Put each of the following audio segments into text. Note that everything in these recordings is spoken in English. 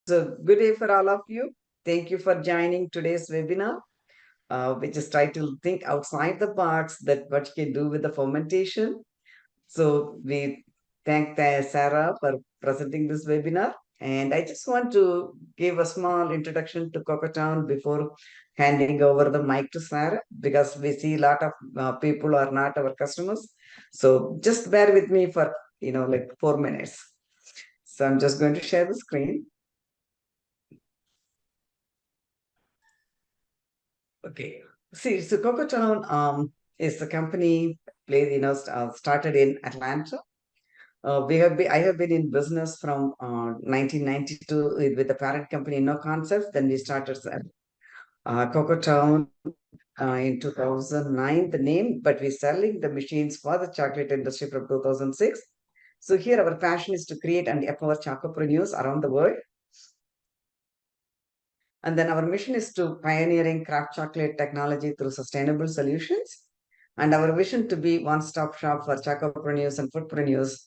So, good day for all of you. Thank you for joining today's webinar, which is titled Think Outside the Box that what you can do with the fermentation. So, we thank Sarah for presenting this webinar. And I just want to give a small introduction to Town before handing over the mic to Sarah, because we see a lot of people are not our customers. So, just bear with me for, like 4 minutes. So, I'm just going to share the screen. Okay. See, so Town is a company started in Atlanta. I have been in business from 1992 with the parent company No Concepts. Then we started Town in 2009, the name, but we're selling the machines for the chocolate industry from 2006. So here our passion is to create and empower chocopreneurs around the world. And then our mission is to pioneering craft chocolate technology through sustainable solutions. And our vision to be one-stop shop for chocopreneurs and foodpreneurs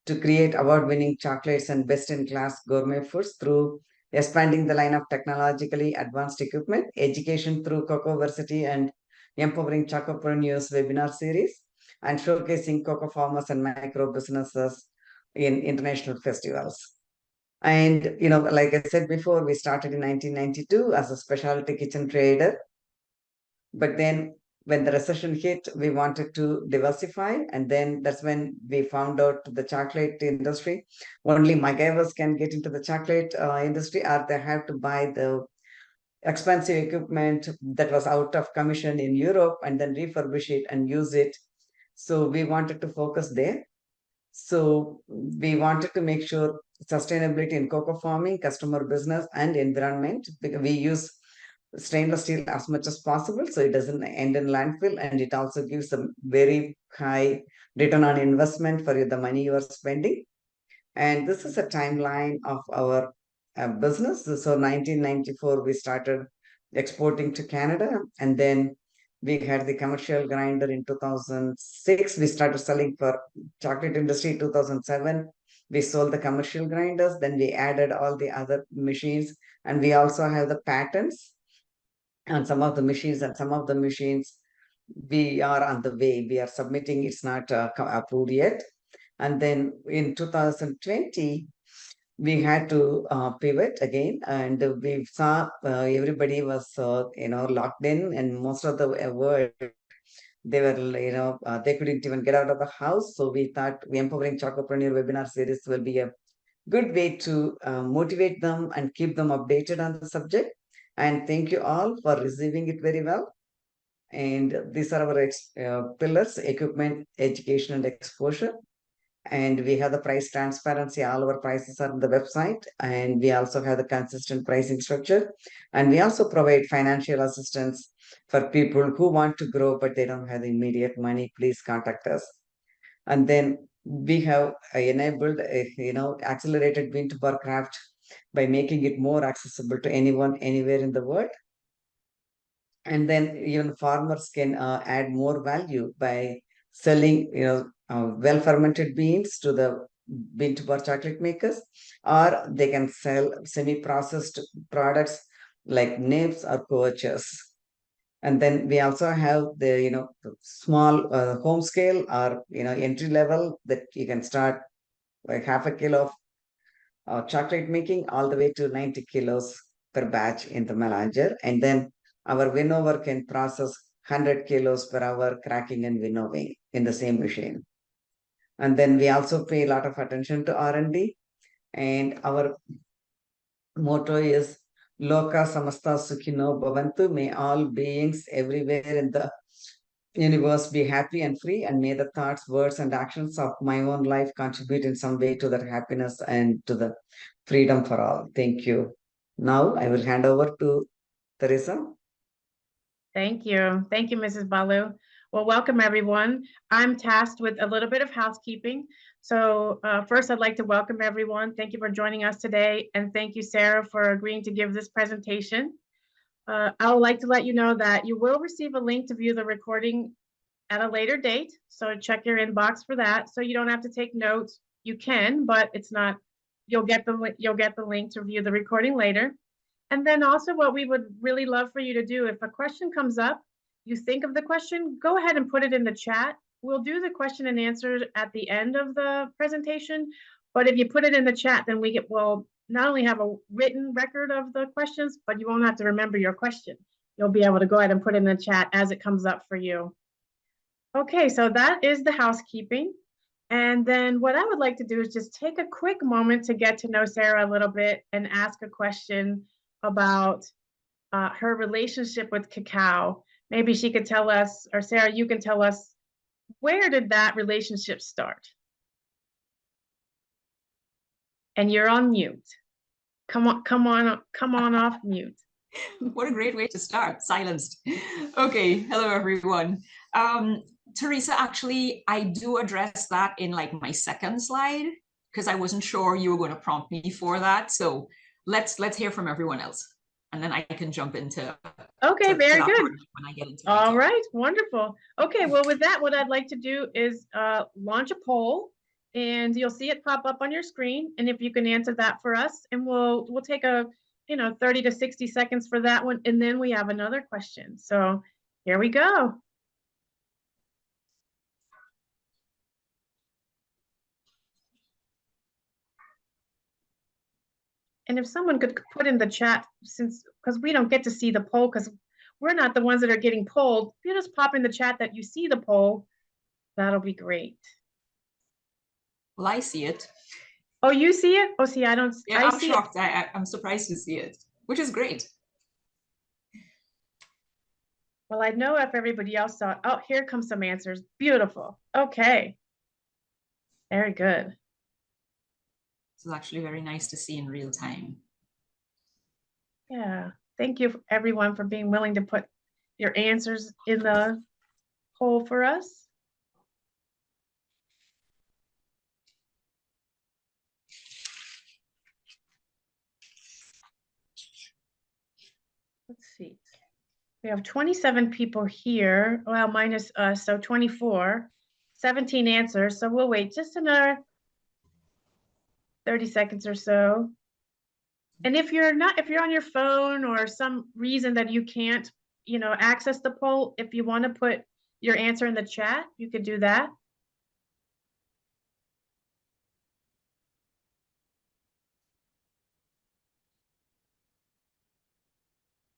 to create award-winning chocolates and best-in-class gourmet foods through expanding the line of technologically advanced equipment, education through Cocoversity and empowering chocopreneurs webinar series, and showcasing cocoa farmers and micro businesses in international festivals. And, like I said before, we started in 1992 as a specialty kitchen trader. But then when the recession hit, we wanted to diversify. And then that's when we found out the chocolate industry. Only MacGyvers can get into the chocolate industry, or they have to buy the expensive equipment that was out of commission in Europe and then refurbish it and use it. So we wanted to focus there. So we wanted to make sure sustainability in cocoa farming, customer business, and environment. Because we use stainless steel as much as possible, so it doesn't end in landfill, and it also gives a very high return on investment for the money you are spending. And this is a timeline of our business. So 1994, we started exporting to Canada, and then we had the commercial grinder in 2006. We started selling for chocolate industry 2007. We sold the commercial grinders. Then we added all the other machines, and we also have the patents on some of the machines, and some of the machines we are on the way. We are submitting. It's not approved yet. And then in 2020, we had to pivot again, and we saw everybody was locked in, and most of the world, they were they couldn't even get out of the house. So we thought Empowering Chocopreneur webinar series will be a good way to motivate them and keep them updated on the subject. And thank you all for receiving it very well. And these are our pillars: equipment, education, and exposure. And we have the price transparency. All our prices are on the website, and we also have the consistent pricing structure. And we also provide financial assistance for people who want to grow but they don't have the immediate money. Please contact us. And then we have enabled accelerated bean to bar craft by making it more accessible to anyone anywhere in the world. And then even farmers can add more value by selling well fermented beans to the bean to bar chocolate makers, or they can sell semi processed products like nibs or coaches. And then we also have the the small home scale, or entry level, that you can start like half a kilo of chocolate making all the way to 90 kilos per batch in the melanger. And then our winnower can process 100 kilos per hour cracking and winnowing in the same machine. And then we also pay a lot of attention to R&D. And our motto is Loka Samasta Sukhino Bhavantu. May all beings everywhere in the universe be happy and free, and may the thoughts, words, and actions of my own life contribute in some way to that happiness and to the freedom for all. Thank you. Now I will hand over to Teresa. Thank you. Thank you, Mrs. Balu. Well, welcome everyone. I'm tasked with a little bit of housekeeping. So first, I'd like to welcome everyone. Thank you for joining us today. And thank you, Sarah, for agreeing to give this presentation. I would like to let you know that you will receive a link to view the recording at a later date. So check your inbox for that. So you don't have to take notes. You can, but you you'll get the link to view the recording later. And then also what we would really love for you to do, if a question comes up, you think of the question, go ahead and put it in the chat. We'll do the question and answer at the end of the presentation. But if you put it in the chat, then we'll not only have a written record of the questions, but you won't have to remember your question. You'll be able to go ahead and put it in the chat as it comes up for you. Okay, so that is the housekeeping. And then what I would like to do is just take a quick moment to get to know Sarah a little bit and ask a question about her relationship with Cacao. Maybe she could tell us, or Sarah, you can tell us, where did that relationship start? And you're on mute. Come on off mute. What a great way to start, silenced. Okay, hello everyone. Teresa, actually, I do address that in like my second slide because I wasn't sure you were going to prompt me for that. So let's hear from everyone else, and then I can jump into. Okay, very good. When I get into all right, wonderful. Okay, well, with that, what I'd like to do is launch a poll, and you'll see it pop up on your screen. And if you can answer that for us, and we'll take a 30 to 60 seconds for that one, and then we have another question. So here we go. And if someone could put in the chat, because we don't get to see the poll, because we're not the ones that are getting polled, if you just pop in the chat that you see the poll, that'll be great. Well, I see it. Oh, you see it? Oh, see, I don't. Yeah, I'm shocked. I'm surprised to see it, which is great. Well, I know if everybody else saw it. Oh, here comes some answers. Beautiful. Okay. Very good. This is actually very nice to see in real time. Yeah. Thank you, everyone, for being willing to put your answers in the poll for us. Let's see. We have 27 people here. Well, minus us, so 24. 17 answers. So we'll wait just another 30 seconds or so. And if you're on your phone or some reason that you can't, access the poll, if you want to put your answer in the chat, you could do that.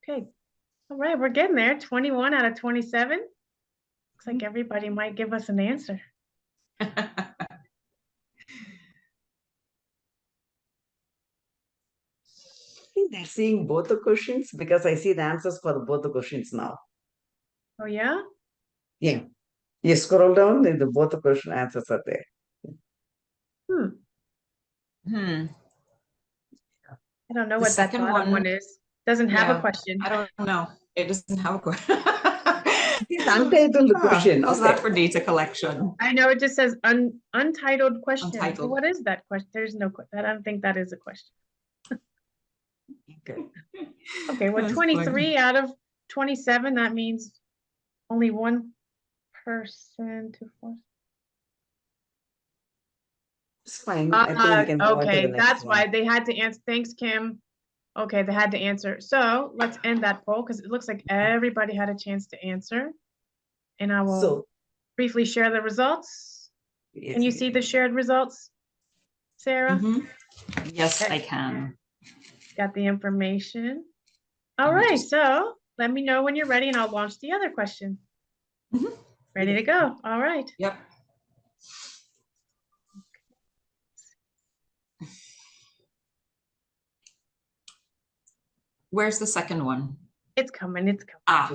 Okay. All right, we're getting there. 21 out of 27. Looks like everybody might give us an answer. They're seeing both the questions because I see the answers for both the questions now. Oh, yeah? Yeah. You scroll down, both the question answers are there. I don't know what that bottom one is. Doesn't have a question. I don't know. It doesn't have a question. It's untitled question. How's that for data collection? I know it just says untitled question. Untitled. So what is that question? There's no question. I don't think that is a question. Okay. Okay, well, 23 out of 27, that means only one person to force. It's fine. I think we can go on to the next that's one. why they had to answer. Thanks, Kim. Okay, they had to answer. So let's end that poll because it looks like everybody had a chance to answer. And I will briefly share the results. Can you see the shared results, Sarah? Yes, I can. Got the information. All right, so let me know when you're ready and I'll launch the other question. Ready to go. All right. Yep. Where's the second one? It's coming. It's coming. Ah.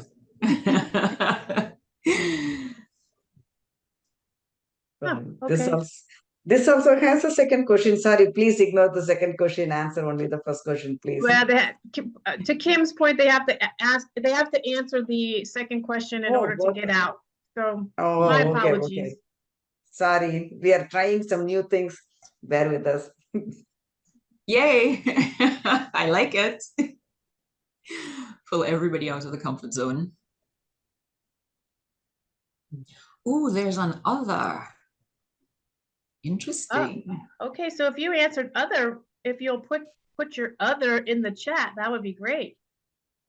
Okay. This also has a second question. Sorry, please ignore the second question. Answer only the first question, please. Well, to Kim's point, they have to answer the second question in order to get out. So my apologies. Okay. Sorry, we are trying some new things. Bear with us. Yay! I like it. Pull everybody out of the comfort zone. Oh, there's an other. Interesting. Okay, so if you answered other, if you'll put your other in the chat, that would be great.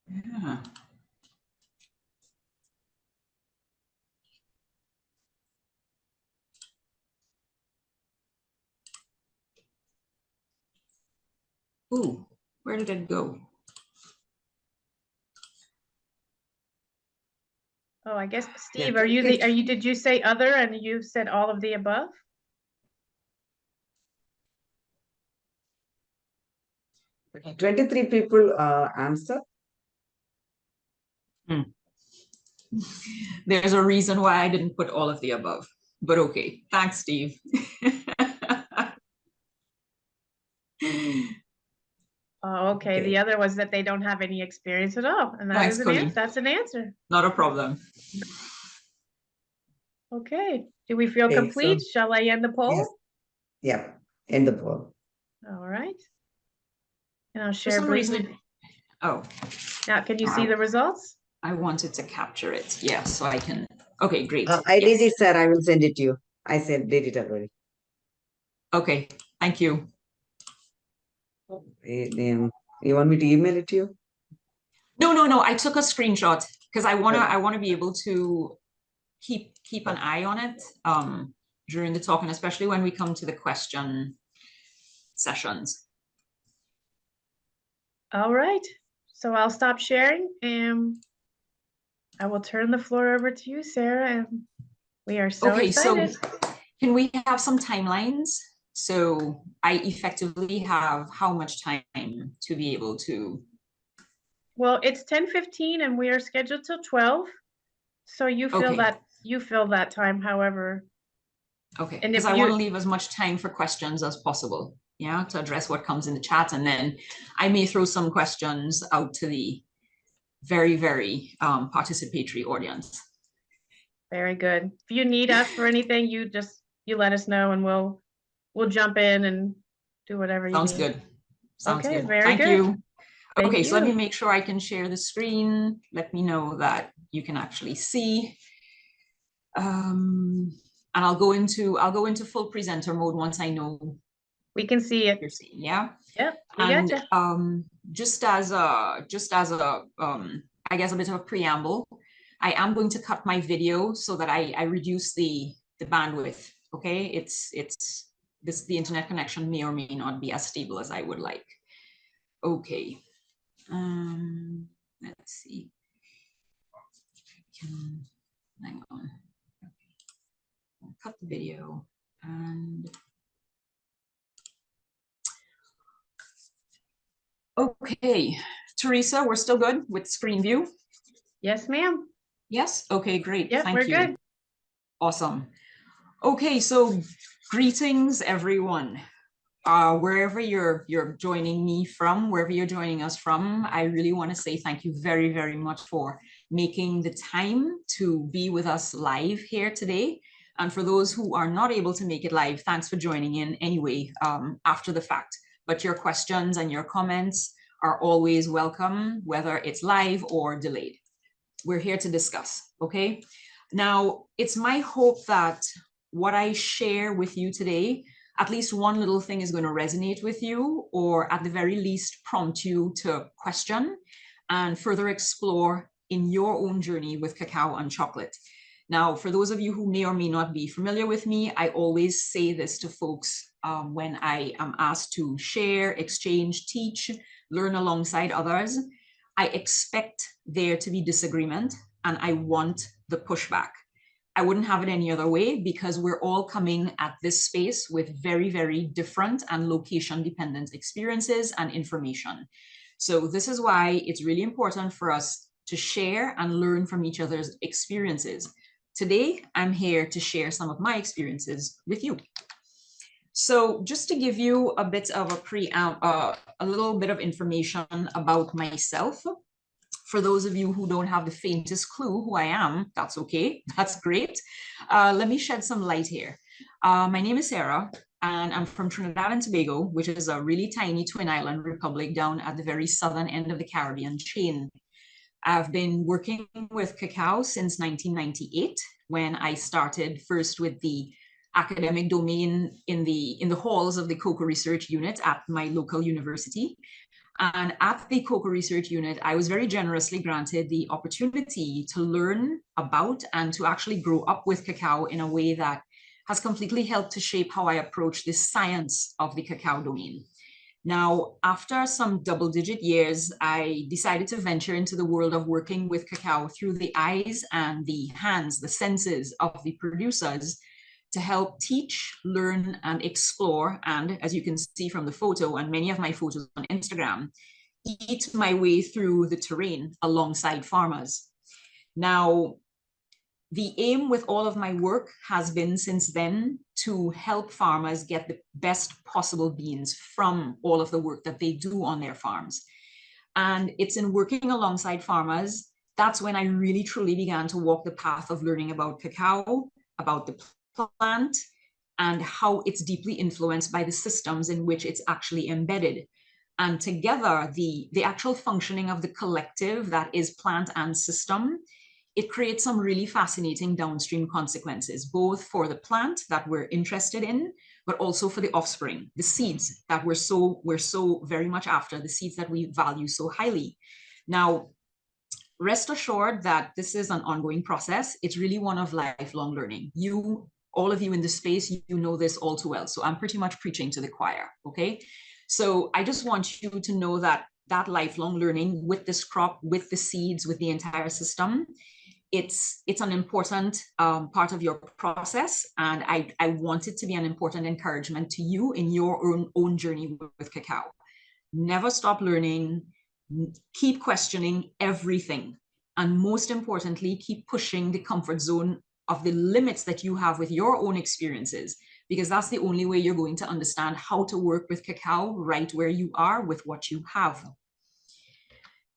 Yeah. Ooh, where did it go? Oh, I guess, Yeah, Steve, did you say other and you said all of the above? okay. 23 people answer. There's a reason why I didn't put all of the above, but okay. Thanks, Steve. Oh, okay. The other was that they don't have any experience at all, and Thanks, Colleen. that's an answer. Not a problem. Okay. Do we feel Okay, complete? so Shall I end the poll? yes, yeah, end the poll. All right. And I'll For share some reason, briefly. oh, Now, can you see the results? I wanted to capture it. Yeah, so I can. Okay, great. I did Yes. it, sir. I will send it to you. I did it already. Okay, thank you. You want me to email it to you? No. I took a screenshot because I wanna be able to keep an eye on it during the talk, and especially when we come to the question sessions. All right. So I'll stop sharing and I will turn the floor over to you, Sarah, and we are so excited. So can we have some timelines? So I effectively have how much time to be able to? Well, it's 10:15 and we are scheduled till 12. So you feel that time, however. Okay, And because if I you want to leave as much time for questions as possible, yeah, to address what comes in the chat, and then I may throw some questions out to the very, very participatory audience. Very good. If you need us for anything, you let us know and we'll jump in and do whatever you Sounds need. good. Sounds Okay, good. very Thank good. you. Thank Okay, so let me you. make sure I can share the screen. Let me know that you can actually see. And I'll go into full presenter mode once I know We can see it. you're seeing. Yeah. Yep. We And gotcha. just as a I guess a bit of a preamble, I am going to cut my video so that I reduce the bandwidth. Okay, the internet connection may or may not be as stable as I would like. Okay. Let's see. Hang on. Okay. I'll cut the video and. Okay, Teresa, we're still good with screen view? Yes, ma'am. Yes? Okay, great. Yep, Thank we're you. good. Awesome. Okay, so greetings, everyone. Wherever you're joining me from, wherever you're joining us from, I really want to say thank you very, very much for making the time to be with us live here today. And for those who are not able to make it live, thanks for joining in anyway after the fact. But your questions and your comments are always welcome, whether it's live or delayed. We're here to discuss, okay? Now, it's my hope that what I share with you today, at least one little thing is going to resonate with you, or at the very least prompt you to question and further explore in your own journey with cacao and chocolate. Now, for those of you who may or may not be familiar with me, I always say this to folks when I am asked to share, exchange, teach, learn alongside others. I expect there to be disagreement and I want the pushback. I wouldn't have it any other way because we're all coming at this space with very, very different and location dependent experiences and information. So this is why it's really important for us to share and learn from each other's experiences. Today, I'm here to share some of my experiences with you. So just to give you a bit of a little bit of information about myself, for those of you who don't have the faintest clue who I am, that's okay, that's great. Let me shed some light here. My name is Sarah, and I'm from Trinidad and Tobago, which is a really tiny twin island republic down at the very southern end of the Caribbean chain. I've been working with cacao since 1998, when I started first with the academic domain in the halls of the Cocoa Research Unit at my local university. And at the Cocoa Research Unit, I was very generously granted the opportunity to learn about and to actually grow up with cacao in a way that has completely helped to shape how I approach the science of the cacao domain. Now, after some double-digit years, I decided to venture into the world of working with cacao through the eyes and the hands, the senses of the producers, to help teach, learn, and explore, and as you can see from the photo and many of my photos on Instagram, eat my way through the terrain alongside farmers. Now, the aim with all of my work has been since then to help farmers get the best possible beans from all of the work that they do on their farms. And it's in working alongside farmers, that's when I really truly began to walk the path of learning about cacao, about the plant, and how it's deeply influenced by the systems in which it's actually embedded. And together, the actual functioning of the collective that is plant and system, it creates some really fascinating downstream consequences, both for the plant that we're interested in, but also for the offspring, the seeds that we're so very much after, the seeds that we value so highly. Now, rest assured that this is an ongoing process. It's really one of lifelong learning. All of you in this space, you know this all too well. So I'm pretty much preaching to the choir, okay? So I just want you to know that lifelong learning with this crop, with the seeds, with the entire system, it's an important part of your process. And I want it to be an important encouragement to you in your own journey with cacao. Never stop learning, keep questioning everything. And most importantly, keep pushing the comfort zone of the limits that you have with your own experiences, because that's the only way you're going to understand how to work with cacao right where you are with what you have.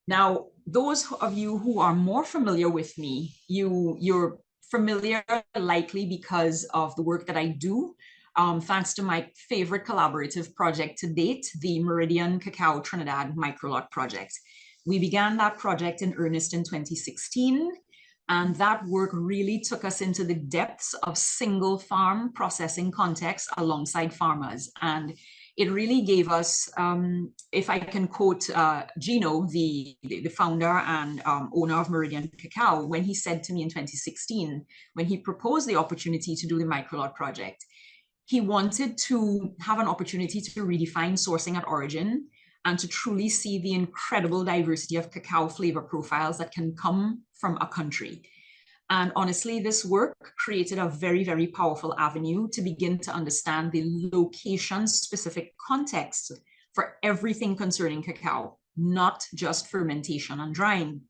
Now, those of you who are more familiar with me, you're familiar likely because of the work that I do, thanks to my favorite collaborative project to date, the Meridian Cacao Trinidad Microlot project. We began that project in earnest in 2016, and that work really took us into the depths of single farm processing context alongside farmers. And it really gave us, if I can quote Gino, the founder and owner of Meridian Cacao, when he said to me in 2016, when he proposed the opportunity to do the Microlot project, he wanted to have an opportunity to redefine sourcing at origin and to truly see the incredible diversity of cacao flavor profiles that can come from a country. And honestly, this work created a very, very powerful avenue to begin to understand the location-specific context for everything concerning cacao, not just fermentation and drying.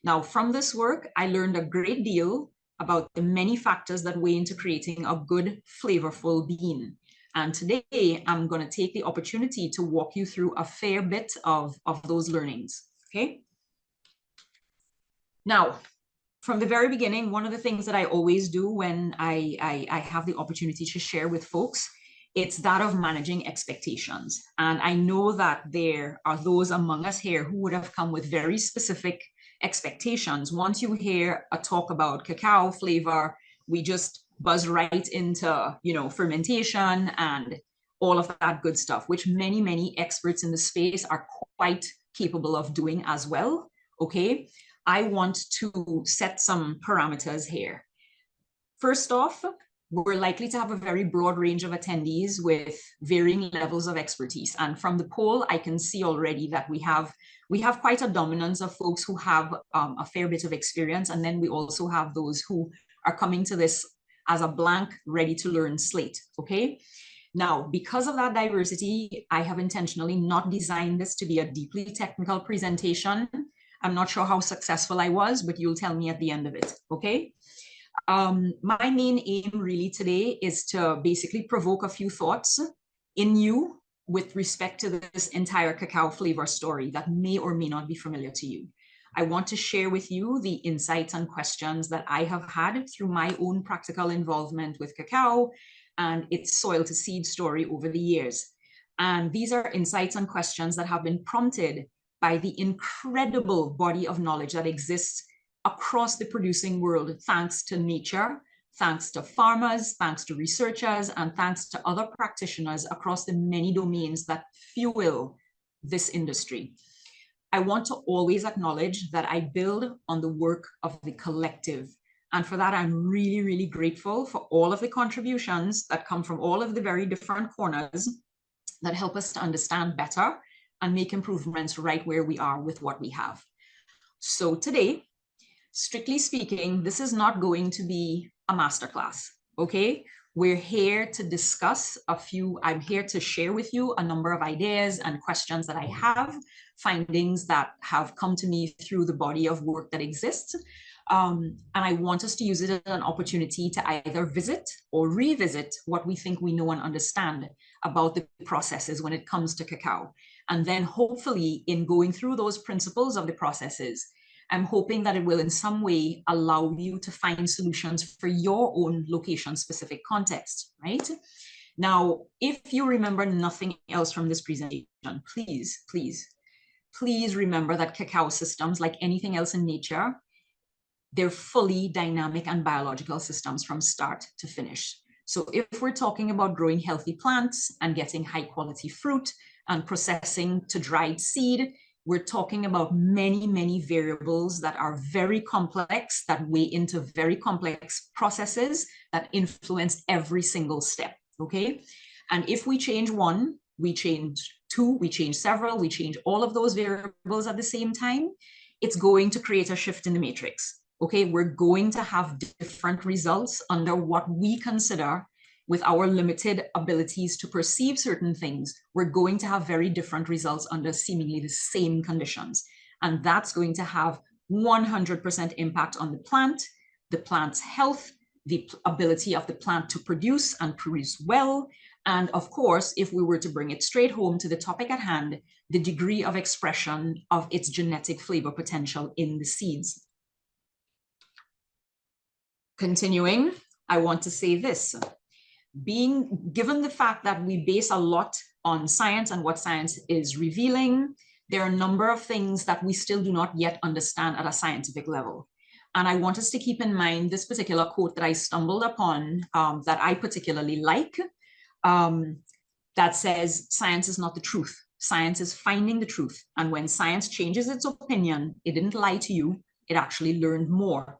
Now, from this work, I learned a great deal about the many factors that weigh into creating a good, flavorful bean. And today, I'm going to take the opportunity to walk you through a fair bit of those learnings, okay? Now, from the very beginning, one of the things that I always do when I have the opportunity to share with folks, it's that of managing expectations. And I know that there are those among us here who would have come with very specific expectations. Once you hear a talk about cacao flavor, we just buzz right into, fermentation and all of that good stuff, which many, many experts in the space are quite capable of doing as well, okay? I want to set some parameters here. First off, we're likely to have a very broad range of attendees with varying levels of expertise. And from the poll, I can see already that we have quite a dominance of folks who have a fair bit of experience. And then we also have those who are coming to this as a blank, ready to learn slate, okay? Now, because of that diversity, I have intentionally not designed this to be a deeply technical presentation. I'm not sure how successful I was, but you'll tell me at the end of it, okay? My main aim really today is to basically provoke a few thoughts in you with respect to this entire cacao flavor story that may or may not be familiar to you. I want to share with you the insights and questions that I have had through my own practical involvement with cacao and its soil to seed story over the years. And these are insights and questions that have been prompted by the incredible body of knowledge that exists across the producing world, thanks to nature, thanks to farmers, thanks to researchers, and thanks to other practitioners across the many domains that fuel this industry. I want to always acknowledge that I build on the work of the collective. And for that, I'm really, really grateful for all of the contributions that come from all of the very different corners that help us to understand better and make improvements right where we are with what we have. So today, strictly speaking, this is not going to be a masterclass, okay? We're here to discuss I'm here to share with you a number of ideas and questions that I have, findings that have come to me through the body of work that exists. And I want us to use it as an opportunity to either visit or revisit what we think we know and understand about the processes when it comes to cacao. And then hopefully in going through those principles of the processes, I'm hoping that it will in some way allow you to find solutions for your own location-specific context, right? Now, if you remember nothing else from this presentation, please, please, please remember that cacao systems, like anything else in nature, they're fully dynamic and biological systems from start to finish. So if we're talking about growing healthy plants and getting high quality fruit and processing to dried seed, we're talking about many, many variables that are very complex, that weigh into very complex processes that influence every single step, okay? And if we change one, we change two, we change several, we change all of those variables at the same time, it's going to create a shift in the matrix, okay? We're going to have different results under what we consider, with our limited abilities to perceive certain things, we're going to have very different results under seemingly the same conditions. And that's going to have 100% impact on the plant's health, the ability of the plant to produce and produce well. And of course, if we were to bring it straight home to the topic at hand, the degree of expression of its genetic flavor potential in the seeds. Continuing, I want to say this. Given the fact that we base a lot on science and what science is revealing, there are a number of things that we still do not yet understand at a scientific level. And I want us to keep in mind this particular quote that I stumbled upon that I particularly like, that says, science is not the truth. Science is finding the truth. And when science changes its opinion, it didn't lie to you, it actually learned more.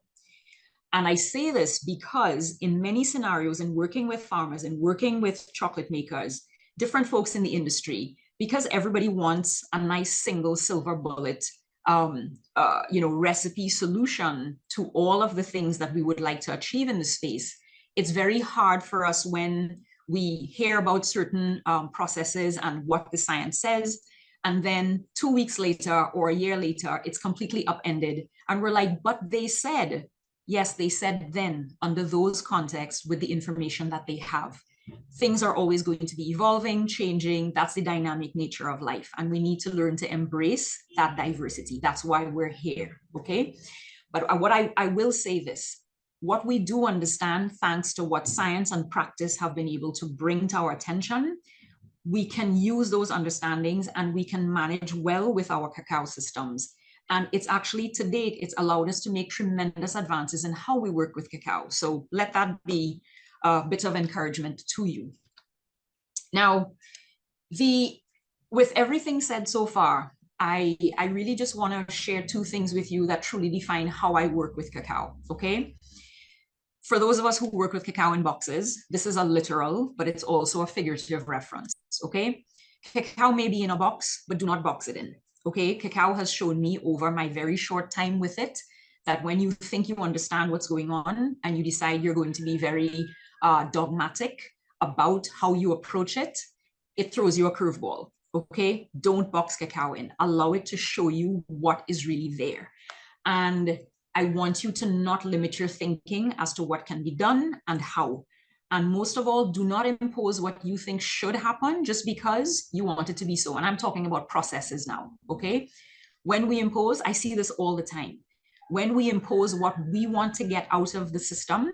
And I say this because in many scenarios, in working with farmers and working with chocolate makers, different folks in the industry, because everybody wants a nice single silver bullet, recipe solution to all of the things that we would like to achieve in the space, it's very hard for us when we hear about certain processes and what the science says, and then 2 weeks later or a year later, it's completely upended. And we're like, but they said. Yes, they said then, under those contexts, with the information that they have. Things are always going to be evolving, changing. That's the dynamic nature of life. And we need to learn to embrace that diversity. That's why we're here, okay? But what I will say this, what we do understand, thanks to what science and practice have been able to bring to our attention, we can use those understandings and we can manage well with our cacao systems. And it's actually, to date, it's allowed us to make tremendous advances in how we work with cacao. So let that be a bit of encouragement to you. Now, with everything said so far, I really just want to share two things with you that truly define how I work with cacao, okay? For those of us who work with cacao in boxes, this is a literal, but it's also a figurative reference, okay? Cacao may be in a box, but do not box it in. Okay, cacao has shown me over my very short time with it that when you think you understand what's going on and you decide you're going to be very dogmatic about how you approach it, it throws you a curveball. Okay, don't box cacao in. Allow it to show you what is really there. And I want you to not limit your thinking as to what can be done and how. And most of all, do not impose what you think should happen just because you want it to be so. And I'm talking about processes now, okay? When we impose, I see this all the time. When we impose what we want to get out of the system,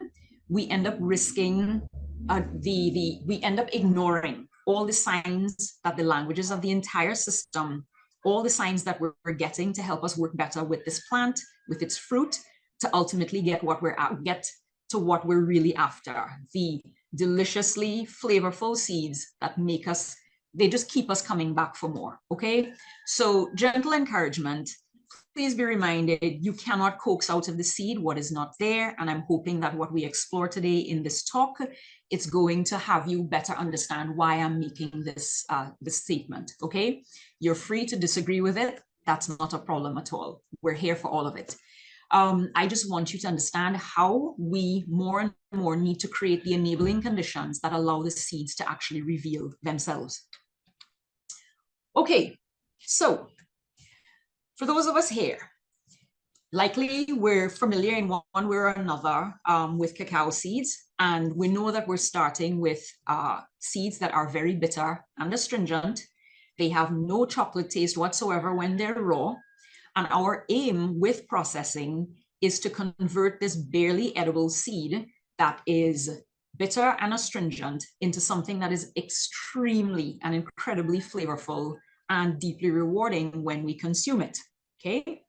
we end up risking, we end up ignoring all the signs that the languages of the entire system, all the signs that we're getting to help us work better with this plant, with its fruit, to ultimately get what to what we're really after, the deliciously flavorful seeds that make us, they just keep us coming back for more, okay? So gentle encouragement. Please be reminded, you cannot coax out of the seed what is not there. And I'm hoping that what we explore today in this talk, it's going to have you better understand why I'm making this, this statement, okay? You're free to disagree with it. That's not a problem at all. We're here for all of it. I just want you to understand how we more and more need to create the enabling conditions that allow the seeds to actually reveal themselves. Okay, so for those of us here, likely we're familiar in one way or another with cacao seeds, and we know that we're starting with seeds that are very bitter and astringent. They have no chocolate taste whatsoever when they're raw. And our aim with processing is to convert this barely edible seed that is bitter and astringent into something that is extremely and incredibly flavorful and deeply rewarding when we consume it, okay?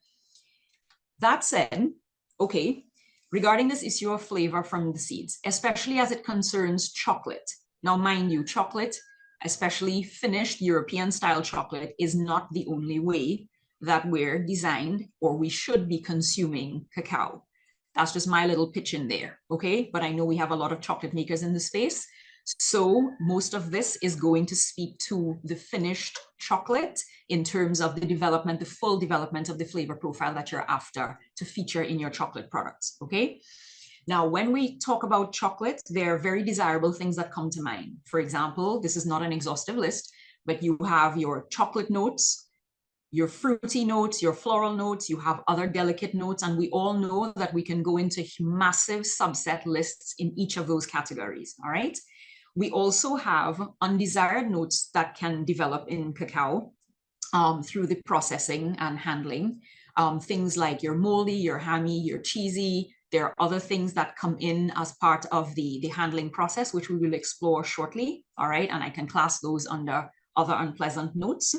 That said, okay, regarding this issue of flavor from the seeds, especially as it concerns chocolate. Now, mind you, chocolate, especially finished European style chocolate, is not the only way that we're designed or we should be consuming cacao. That's just my little pitch in there, okay? But I know we have a lot of chocolate makers in the space. So most of this is going to speak to the finished chocolate in terms of the development, the full development of the flavor profile that you're after to feature in your chocolate products, okay? Now, when we talk about chocolate, there are very desirable things that come to mind. For example, this is not an exhaustive list, but you have your chocolate notes, your fruity notes, your floral notes, you have other delicate notes, and we all know that we can go into massive subset lists in each of those categories, all right? We also have undesired notes that can develop in cacao through the processing and handling. Things like your moldy, your hammy, your cheesy. There are other things that come in as part of the handling process, which we will explore shortly, all right? And I can class those under other unpleasant notes.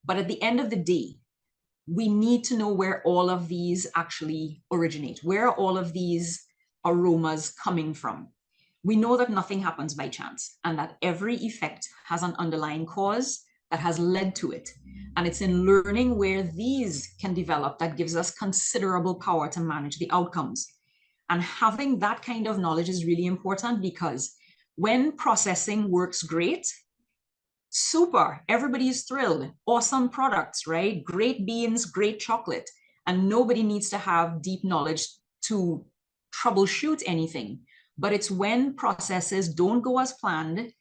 But at the end of the day, we need to know where all of these actually originate. Where are all of these aromas coming from? We know that nothing happens by chance and that every effect has an underlying cause that has led to it. And it's in learning where these can develop that gives us considerable power to manage the outcomes. And having that kind of knowledge is really important because when processing works great, super, everybody's thrilled, awesome products, right? Great beans, great chocolate, and nobody needs to have deep knowledge to troubleshoot anything. But it's when processes don't go as planned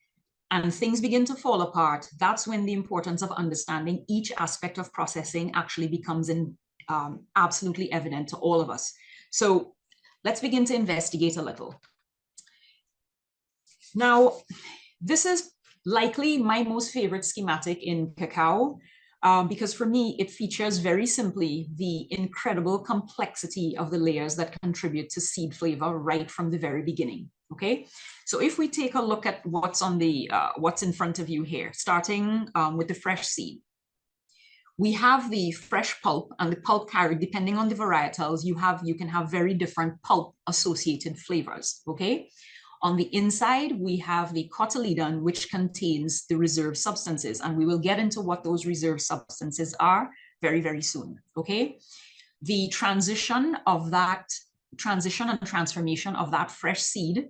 and things begin to fall apart, that's when the importance of understanding each aspect of processing actually becomes absolutely evident to all of us. So let's begin to investigate a little. Now, this is likely my most favorite schematic in cacao, because for me, it features very simply the incredible complexity of the layers that contribute to seed flavor right from the very beginning, okay? So if we take a look at what's on the, what's in front of you here, starting with the fresh seed, we have the fresh pulp, and the pulp carried, depending on the varietals, you can have very different pulp associated flavors, okay? On the inside, we have the cotyledon, which contains the reserve substances, and we will get into what those reserve substances are very, very soon, okay? The transition and transformation of that fresh seed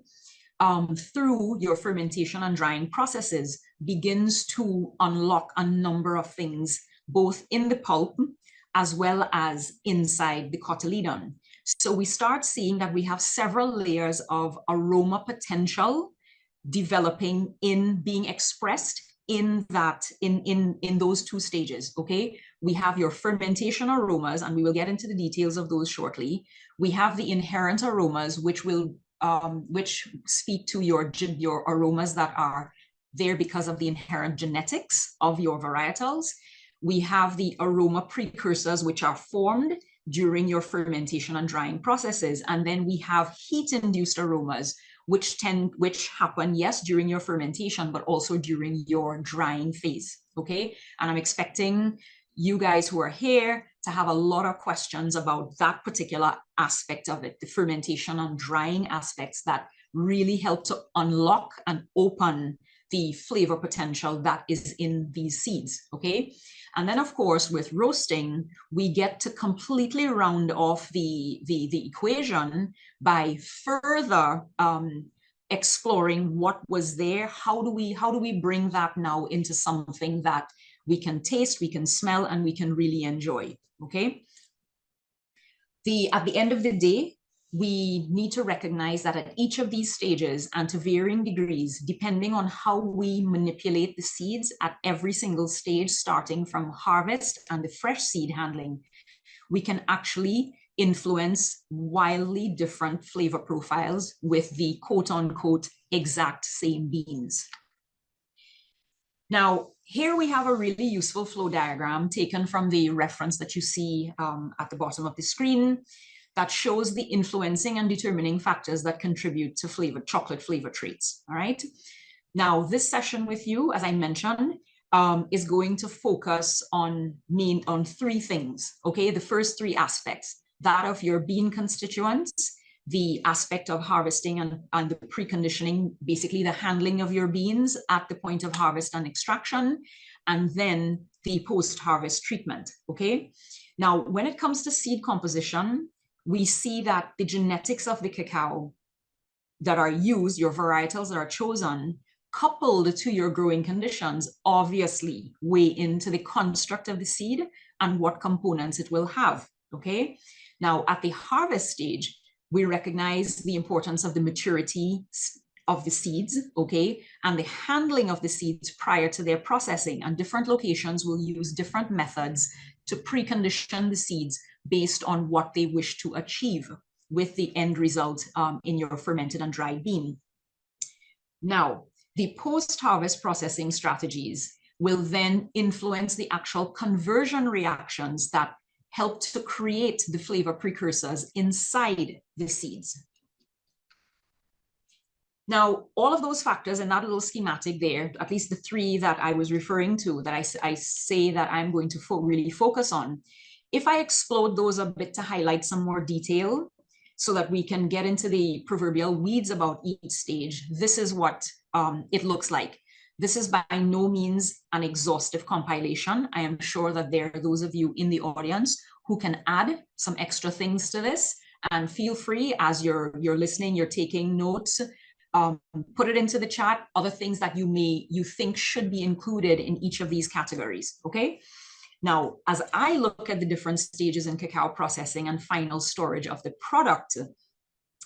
through your fermentation and drying processes begins to unlock a number of things, both in the pulp as well as inside the cotyledon. So we start seeing that we have several layers of aroma potential developing being expressed in those two stages, okay? We have your fermentation aromas, and we will get into the details of those shortly. We have the inherent aromas, which speak to your aromas that are there because of the inherent genetics of your varietals. We have the aroma precursors, which are formed during your fermentation and drying processes. And then we have heat-induced aromas, which happen, yes, during your fermentation, but also during your drying phase, okay? And I'm expecting you guys who are here to have a lot of questions about that particular aspect of it, the fermentation and drying aspects that really help to unlock and open the flavor potential that is in these seeds, okay? And then, of course, with roasting, we get to completely round off the equation by further exploring what was there. How do we bring that now into something that we can taste, we can smell, and we can really enjoy, okay? At the end of the day, we need to recognize that at each of these stages, and to varying degrees, depending on how we manipulate the seeds at every single stage, starting from harvest and the fresh seed handling, we can actually influence wildly different flavor profiles with the quote-unquote exact same beans. Now, here we have a really useful flow diagram taken from the reference that you see at the bottom of the screen that shows the influencing and determining factors that contribute to chocolate flavor traits, all right? Now, this session with you, as I mentioned, is going to focus on three things, okay? The first three aspects, that of your bean constituents, the aspect of harvesting and the preconditioning, basically the handling of your beans at the point of harvest and extraction, and then the post-harvest treatment, okay? Now, when it comes to seed composition, we see that the genetics of the cacao that are used, your varietals that are chosen, coupled to your growing conditions, obviously weigh into the construct of the seed and what components it will have, okay? Now, at the harvest stage, we recognize the importance of the maturity of the seeds, okay, and the handling of the seeds prior to their processing. And different locations will use different methods to precondition the seeds based on what they wish to achieve with the end result in your fermented and dried bean. Now, the post-harvest processing strategies will then influence the actual conversion reactions that help to create the flavor precursors inside the seeds. Now, all of those factors in that little schematic there, at least the three that I was referring to, that I say that I'm going to really focus on, if I explode those a bit to highlight some more detail so that we can get into the proverbial weeds about each stage, this is what it looks like. This is by no means an exhaustive compilation. I am sure that there are those of you in the audience who can add some extra things to this, and feel free as you're listening, you're taking notes, put it into the chat, other things that you think should be included in each of these categories, okay? Now, as I look at the different stages in cacao processing and final storage of the product,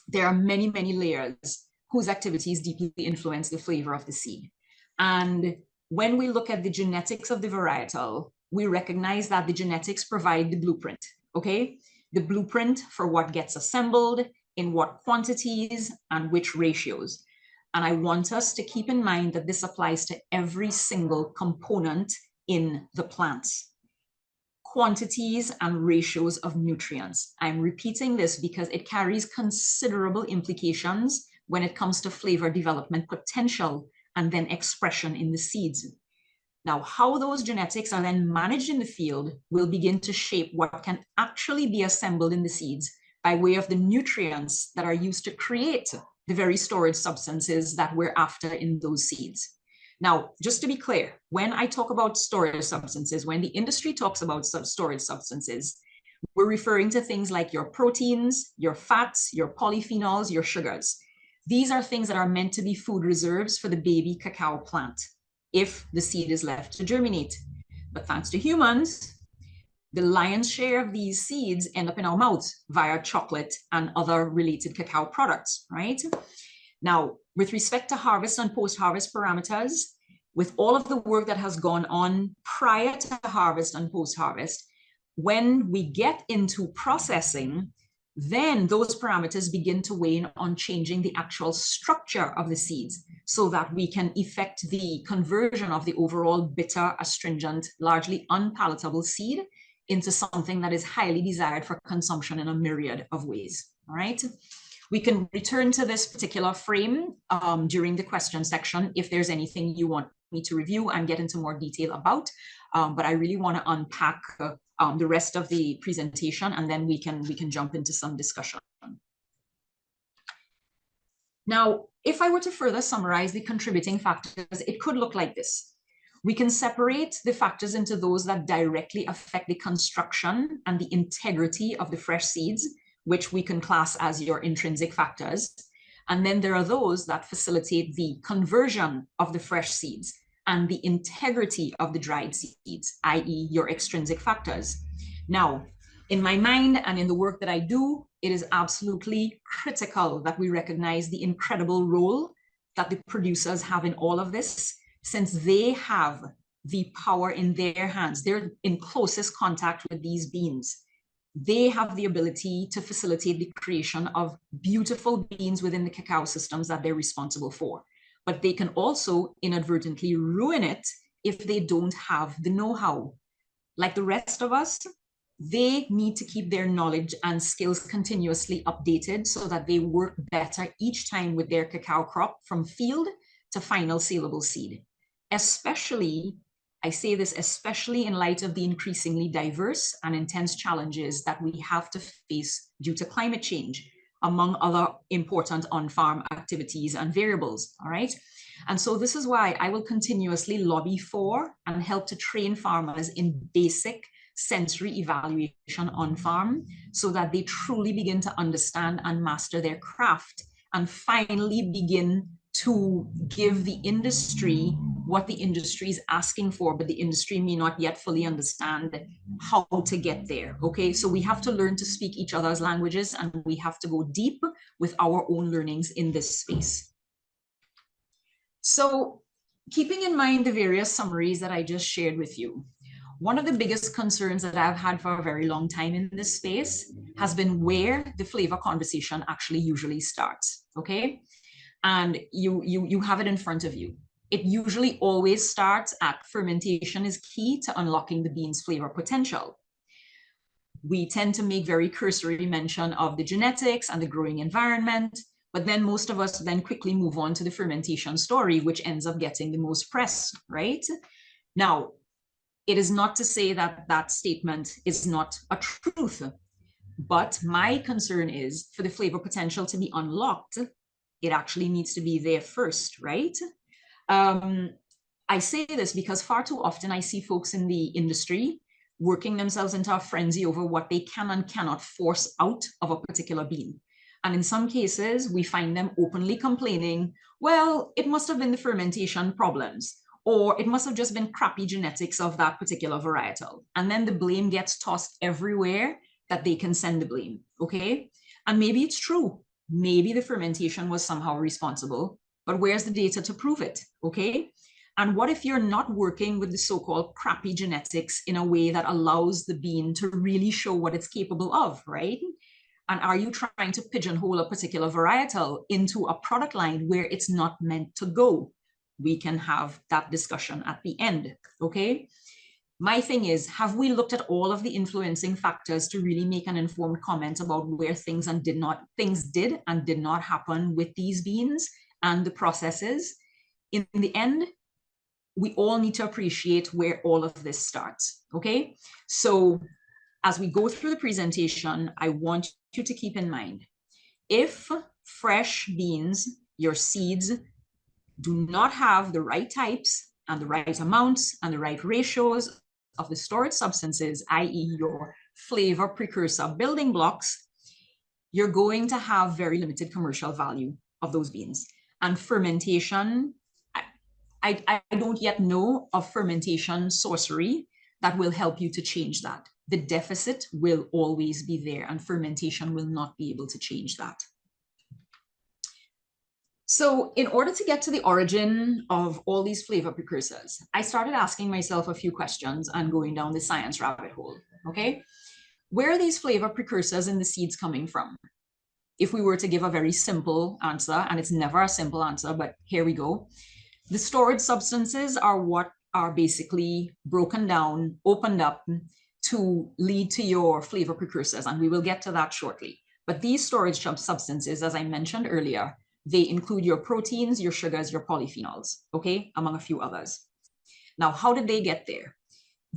there are many, many layers whose activities deeply influence the flavor of the seed. And when we look at the genetics of the varietal, we recognize that the genetics provide the blueprint, okay? The blueprint for what gets assembled, in what quantities, and which ratios. And I want us to keep in mind that this applies to every single component in the plants. Quantities and ratios of nutrients. I'm repeating this because it carries considerable implications when it comes to flavor development potential and then expression in the seeds. Now, how those genetics are then managed in the field will begin to shape what can actually be assembled in the seeds by way of the nutrients that are used to create the very storage substances that we're after in those seeds. Now, just to be clear, when I talk about storage substances, when the industry talks about storage substances, we're referring to things like your proteins, your fats, your polyphenols, your sugars. These are things that are meant to be food reserves for the baby cacao plant if the seed is left to germinate. But thanks to humans, the lion's share of these seeds end up in our mouths via chocolate and other related cacao products, right? Now, with respect to harvest and post-harvest parameters, with all of the work that has gone on prior to harvest and post-harvest, when we get into processing, then those parameters begin to weigh in on changing the actual structure of the seeds so that we can effect the conversion of the overall bitter, astringent, largely unpalatable seed into something that is highly desired for consumption in a myriad of ways, all right? We can return to this particular frame during the question section if there's anything you want me to review and get into more detail about, but I really want to unpack the rest of the presentation, and then we can jump into some discussion. Now, if I were to further summarize the contributing factors, it could look like this. We can separate the factors into those that directly affect the construction and the integrity of the fresh seeds, which we can class as your intrinsic factors. And then there are those that facilitate the conversion of the fresh seeds and the integrity of the dried seeds, i.e. your extrinsic factors. Now, in my mind and in the work that I do, it is absolutely critical that we recognize the incredible role that the producers have in all of this, since they have the power in their hands. They're in closest contact with these beans. They have the ability to facilitate the creation of beautiful beans within the cacao systems that they're responsible for. But they can also inadvertently ruin it if they don't have the know-how. Like the rest of us, they need to keep their knowledge and skills continuously updated so that they work better each time with their cacao crop from field to final saleable seed. Especially, I say this especially in light of the increasingly diverse and intense challenges that we have to face due to climate change, among other important on-farm activities and variables, all right? And so this is why I will continuously lobby for and help to train farmers in basic sensory evaluation on farm so that they truly begin to understand and master their craft and finally begin to give the industry what the industry is asking for, but the industry may not yet fully understand how to get there, okay? So we have to learn to speak each other's languages, and we have to go deep with our own learnings in this space. So keeping in mind the various summaries that I just shared with you, one of the biggest concerns that I've had for a very long time in this space has been where the flavor conversation actually usually starts, okay? And you have it in front of you. It usually always starts at fermentation is key to unlocking the bean's flavor potential. We tend to make very cursory mention of the genetics and the growing environment, but then most of us then quickly move on to the fermentation story, which ends up getting the most press, right? Now, it is not to say that that statement is not a truth, but my concern is for the flavor potential to be unlocked, it actually needs to be there first, right? I say this because far too often I see folks in the industry working themselves into a frenzy over what they can and cannot force out of a particular bean. And in some cases, we find them openly complaining, well, it must have been the fermentation problems, or it must have just been crappy genetics of that particular varietal. And then the blame gets tossed everywhere that they can send the blame, okay? And maybe it's true. Maybe the fermentation was somehow responsible, but where's the data to prove it, okay? And what if you're not working with the so-called crappy genetics in a way that allows the bean to really show what it's capable of, right? And are you trying to pigeonhole a particular varietal into a product line where it's not meant to go? We can have that discussion at the end, okay? My thing is, have we looked at all of the influencing factors to really make an informed comment about where things did and did not happen with these beans and the processes? In the end, we all need to appreciate where all of this starts, okay? So as we go through the presentation, I want you to keep in mind, if fresh beans, your seeds, do not have the right types and the right amounts and the right ratios of the storage substances, i.e. your flavor precursor building blocks, you're going to have very limited commercial value of those beans. And fermentation, I don't yet know of fermentation sorcery that will help you to change that. The deficit will always be there, and fermentation will not be able to change that. So in order to get to the origin of all these flavor precursors, I started asking myself a few questions and going down the science rabbit hole, okay? Where are these flavor precursors in the seeds coming from? If we were to give a very simple answer, and it's never a simple answer, but here we go. The storage substances are what are basically broken down, opened up to lead to your flavor precursors, and we will get to that shortly. But these storage substances, as I mentioned earlier, they include your proteins, your sugars, your polyphenols, okay, among a few others. Now, how did they get there?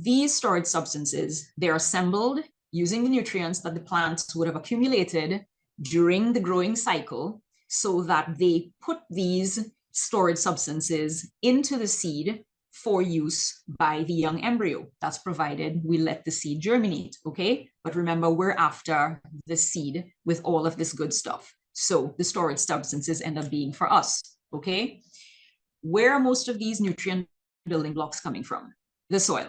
These storage substances, they're assembled using the nutrients that the plants would have accumulated during the growing cycle, so that they put these storage substances into the seed for use by the young embryo. That's provided we let the seed germinate, okay? But remember, we're after the seed with all of this good stuff. So the storage substances end up being for us, okay? Where are most of these nutrient building blocks coming from? The soil.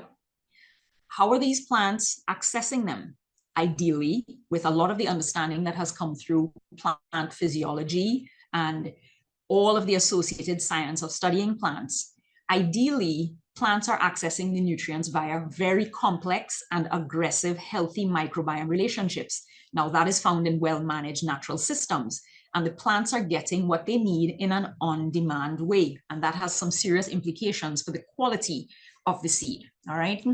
How are these plants accessing them? Ideally, with a lot of the understanding that has come through plant physiology and all of the associated science of studying plants, ideally, plants are accessing the nutrients via very complex and aggressive, healthy microbiome relationships. Now, that is found in well-managed natural systems, and the plants are getting what they need in an on-demand way, and that has some serious implications for the quality of the seed, all right?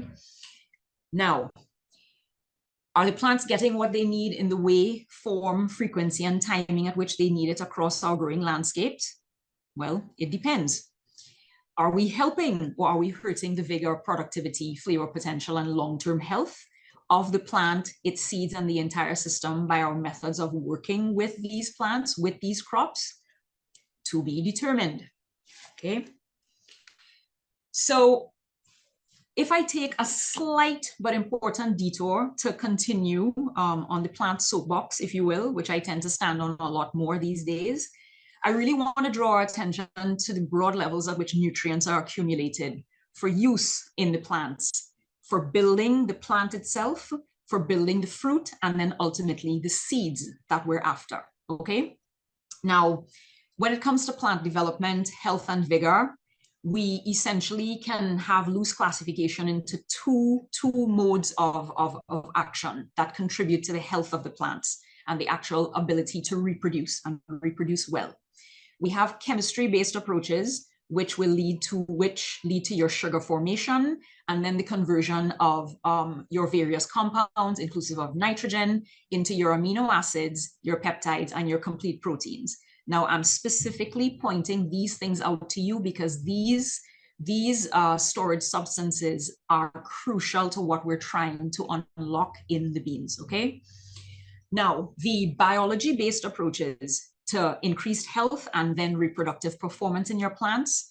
Now, are the plants getting what they need in the way, form, frequency, and timing at which they need it across our growing landscapes? Well, it depends. Are we helping or are we hurting the vigor, productivity, flavor potential, and long-term health of the plant, its seeds, and the entire system by our methods of working with these plants, with these crops? To be determined, okay? So if I take a slight but important detour to continue on the plant soapbox, if you will, which I tend to stand on a lot more these days, I really want to draw our attention to the broad levels at which nutrients are accumulated for use in the plants, for building the plant itself, for building the fruit, and then ultimately the seeds that we're after, okay? Now, when it comes to plant development, health, and vigor, we essentially can have loose classification into two modes of action that contribute to the health of the plants and the actual ability to reproduce and reproduce well. We have chemistry-based approaches, which lead to your sugar formation, and then the conversion of your various compounds, inclusive of nitrogen, into your amino acids, your peptides, and your complete proteins. Now, I'm specifically pointing these things out to you because these storage substances are crucial to what we're trying to unlock in the beans, okay? Now, the biology-based approaches to increased health and then reproductive performance in your plants,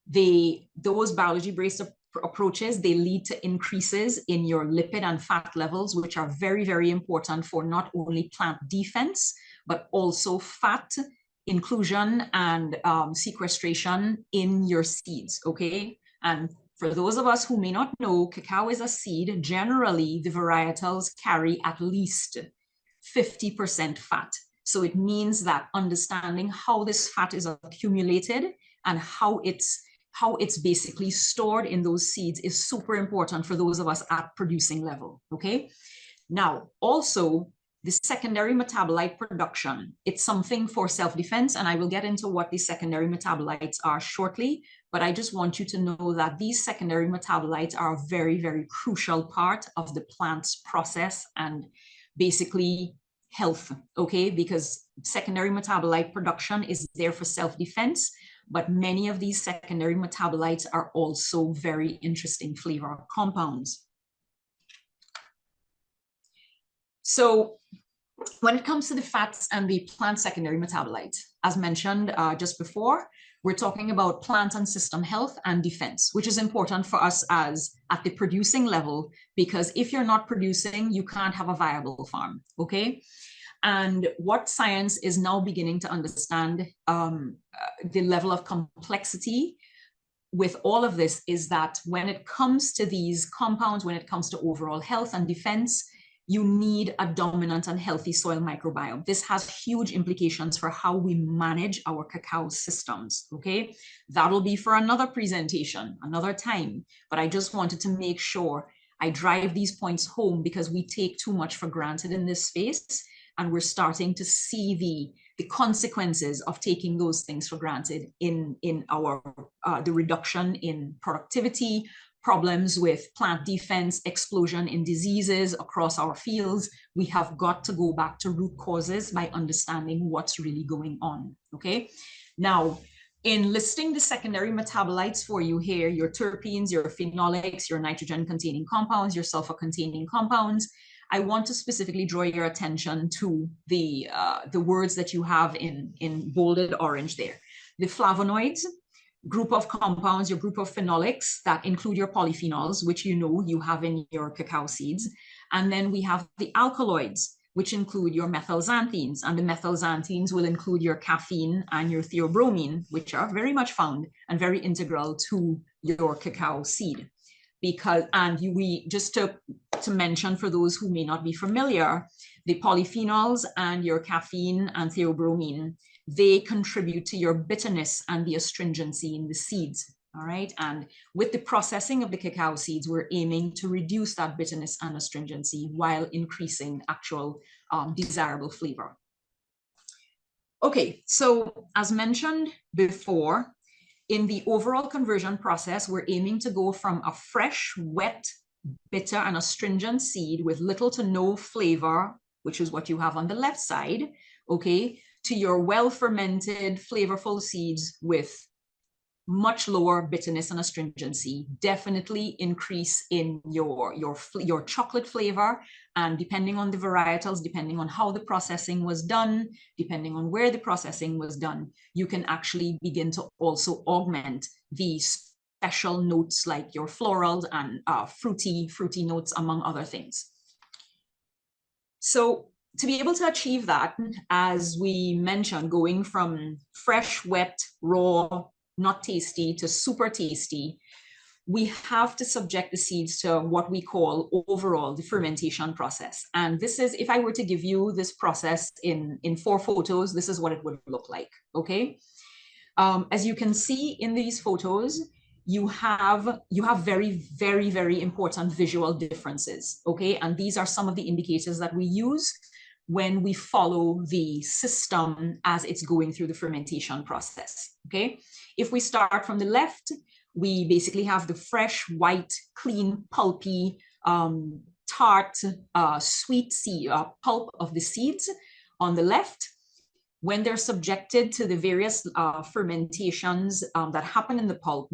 those biology-based approaches, they lead to increases in your lipid and fat levels, which are very, very important for not only plant defense, but also fat inclusion and sequestration in your seeds, okay? And for those of us who may not know, cacao is a seed. Generally, the varietals carry at least 50% fat. So it means that understanding how this fat is accumulated and how it's basically stored in those seeds is super important for those of us at producing level, okay? Now, also, the secondary metabolite production, it's something for self-defense, and I will get into what the secondary metabolites are shortly, but I just want you to know that these secondary metabolites are a very, very crucial part of the plant's process and basically health, okay? Because secondary metabolite production is there for self-defense, but many of these secondary metabolites are also very interesting flavor compounds. So when it comes to the fats and the plant secondary metabolites, as mentioned just before, we're talking about plant and system health and defense, which is important for us as at the producing level, because if you're not producing, you can't have a viable farm, okay? And what science is now beginning to understand, the level of complexity with all of this is that when it comes to these compounds, when it comes to overall health and defense, you need a dominant and healthy soil microbiome. This has huge implications for how we manage our cacao systems, okay? That'll be for another presentation, another time, but I just wanted to make sure I drive these points home because we take too much for granted in this space, and we're starting to see the consequences of taking those things for granted in our, the reduction in productivity, problems with plant defense, explosion in diseases across our fields. We have got to go back to root causes by understanding what's really going on, okay? Now, In listing the secondary metabolites for you here, your terpenes, your phenolics, your nitrogen-containing compounds, your sulfur-containing compounds, I want to specifically draw your attention to the words that you have in bolded orange there. The flavonoids, group of compounds, your group of phenolics that include your polyphenols, which you know you have in your cacao seeds. And then we have the alkaloids, which include your methylxanthines, and the methylxanthines will include your caffeine and your theobromine, which are very much found and very integral to your cacao seed. Because, and we just to mention for those who may not be familiar, the polyphenols and your caffeine and theobromine, they contribute to your bitterness and the astringency in the seeds. All right, and with the processing of the cacao seeds, we're aiming to reduce that bitterness and astringency while increasing actual desirable flavor. Okay, so as mentioned before, in the overall conversion process, we're aiming to go from a fresh, wet, bitter, and astringent seed with little to no flavor, which is what you have on the left side, okay, to your well-fermented, flavorful seeds with much lower bitterness and astringency, definitely increase in your chocolate flavor. And depending on the varietals, depending on how the processing was done, depending on where the processing was done, you can actually begin to also augment the special notes like your florals and fruity notes, among other things. So to be able to achieve that, as we mentioned, going from fresh, wet, raw, not tasty to super tasty, we have to subject the seeds to what we call overall the fermentation process. And this is, if I were to give you this process in 4 photos, this is what it would look like, okay? As you can see in these photos, you have very, very, very important visual differences, okay? And these are some of the indicators that we use when we follow the system as it's going through the fermentation process, okay? If we start from the left, we basically have the fresh, white, clean, pulpy, tart, sweet pulp of the seeds on the left. When they're subjected to the various fermentations that happen in the pulp,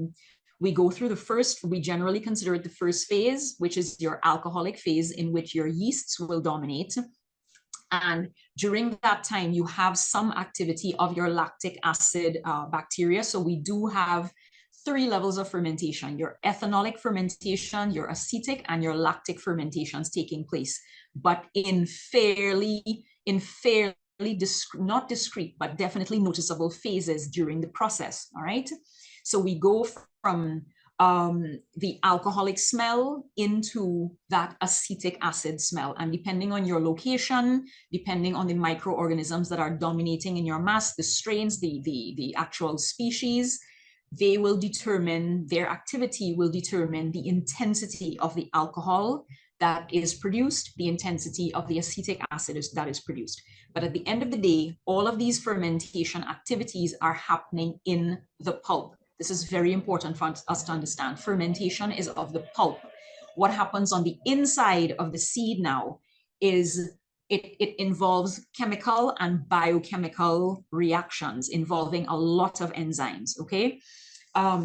we go through the first, we generally consider it the first phase, which is your alcoholic phase, in which your yeasts will dominate. And during that time, you have some activity of your lactic acid bacteria. So we do have 3 levels of fermentation: your ethanolic fermentation, your acetic, and your lactic fermentations taking place, but in fairly not discrete, but definitely noticeable phases during the process. All right. So we go from the alcoholic smell into that acetic acid smell. And depending on your location, depending on the microorganisms that are dominating in your mass, the strains, the actual species, they will determine, their activity will determine the intensity of the alcohol that is produced, the intensity of the acetic acid that is produced. But at the end of the day, all of these fermentation activities are happening in the pulp. This is very important for us to understand. Fermentation is of the pulp. What happens on the inside of the seed now is it involves chemical and biochemical reactions involving a lot of enzymes, okay?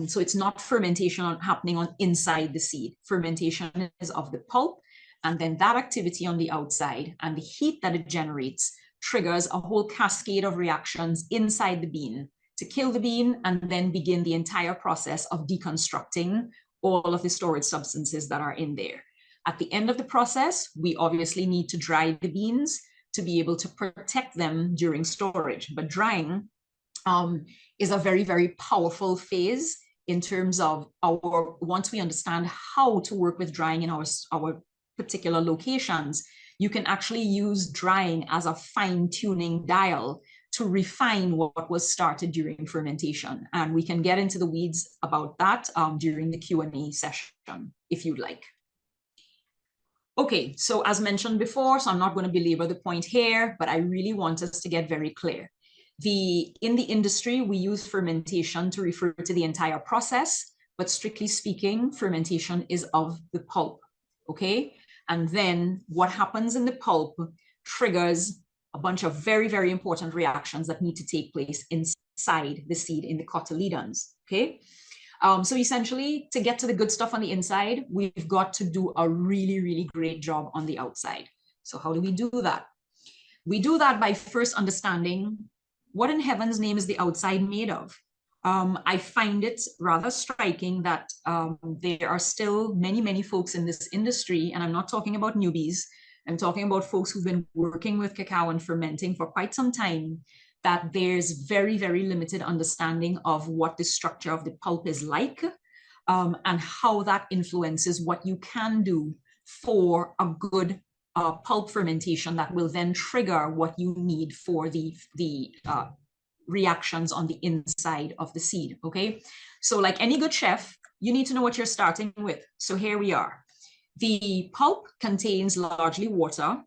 So it's not fermentation happening on inside the seed. Fermentation is of the pulp, and then that activity on the outside and the heat that it generates triggers a whole cascade of reactions inside the bean to kill the bean and then begin the entire process of deconstructing all of the storage substances that are in there. At the end of the process, we obviously need to dry the beans to be able to protect them during storage. But drying is a very, very powerful phase in terms of once we understand how to work with drying in our particular locations, you can actually use drying as a fine-tuning dial to refine what was started during fermentation. And we can get into the weeds about that during the Q&A session, if you'd like. Okay, so as mentioned before, so I'm not going to belabor the point here, but I really want us to get very clear. In the industry, we use fermentation to refer to the entire process, but strictly speaking, fermentation is of the pulp, okay? And then what happens in the pulp triggers a bunch of very, very important reactions that need to take place inside inside the seed in the cotyledons, okay? So essentially, to get to the good stuff on the inside, we've got to do a really, really great job on the outside. So how do we do that? We do that by first understanding what in heaven's name is the outside made of. I find it rather striking that there are still many, many folks in this industry, and I'm not talking about newbies, I'm talking about folks who've been working with cacao and fermenting for quite some time, that there's very, very limited understanding of what the structure of the pulp is like, and how that influences what you can do for a good pulp fermentation that will then trigger what you need for the reactions on the inside of the seed, okay? So like any good chef, you need to know what you're starting with. So here we are. The pulp contains largely water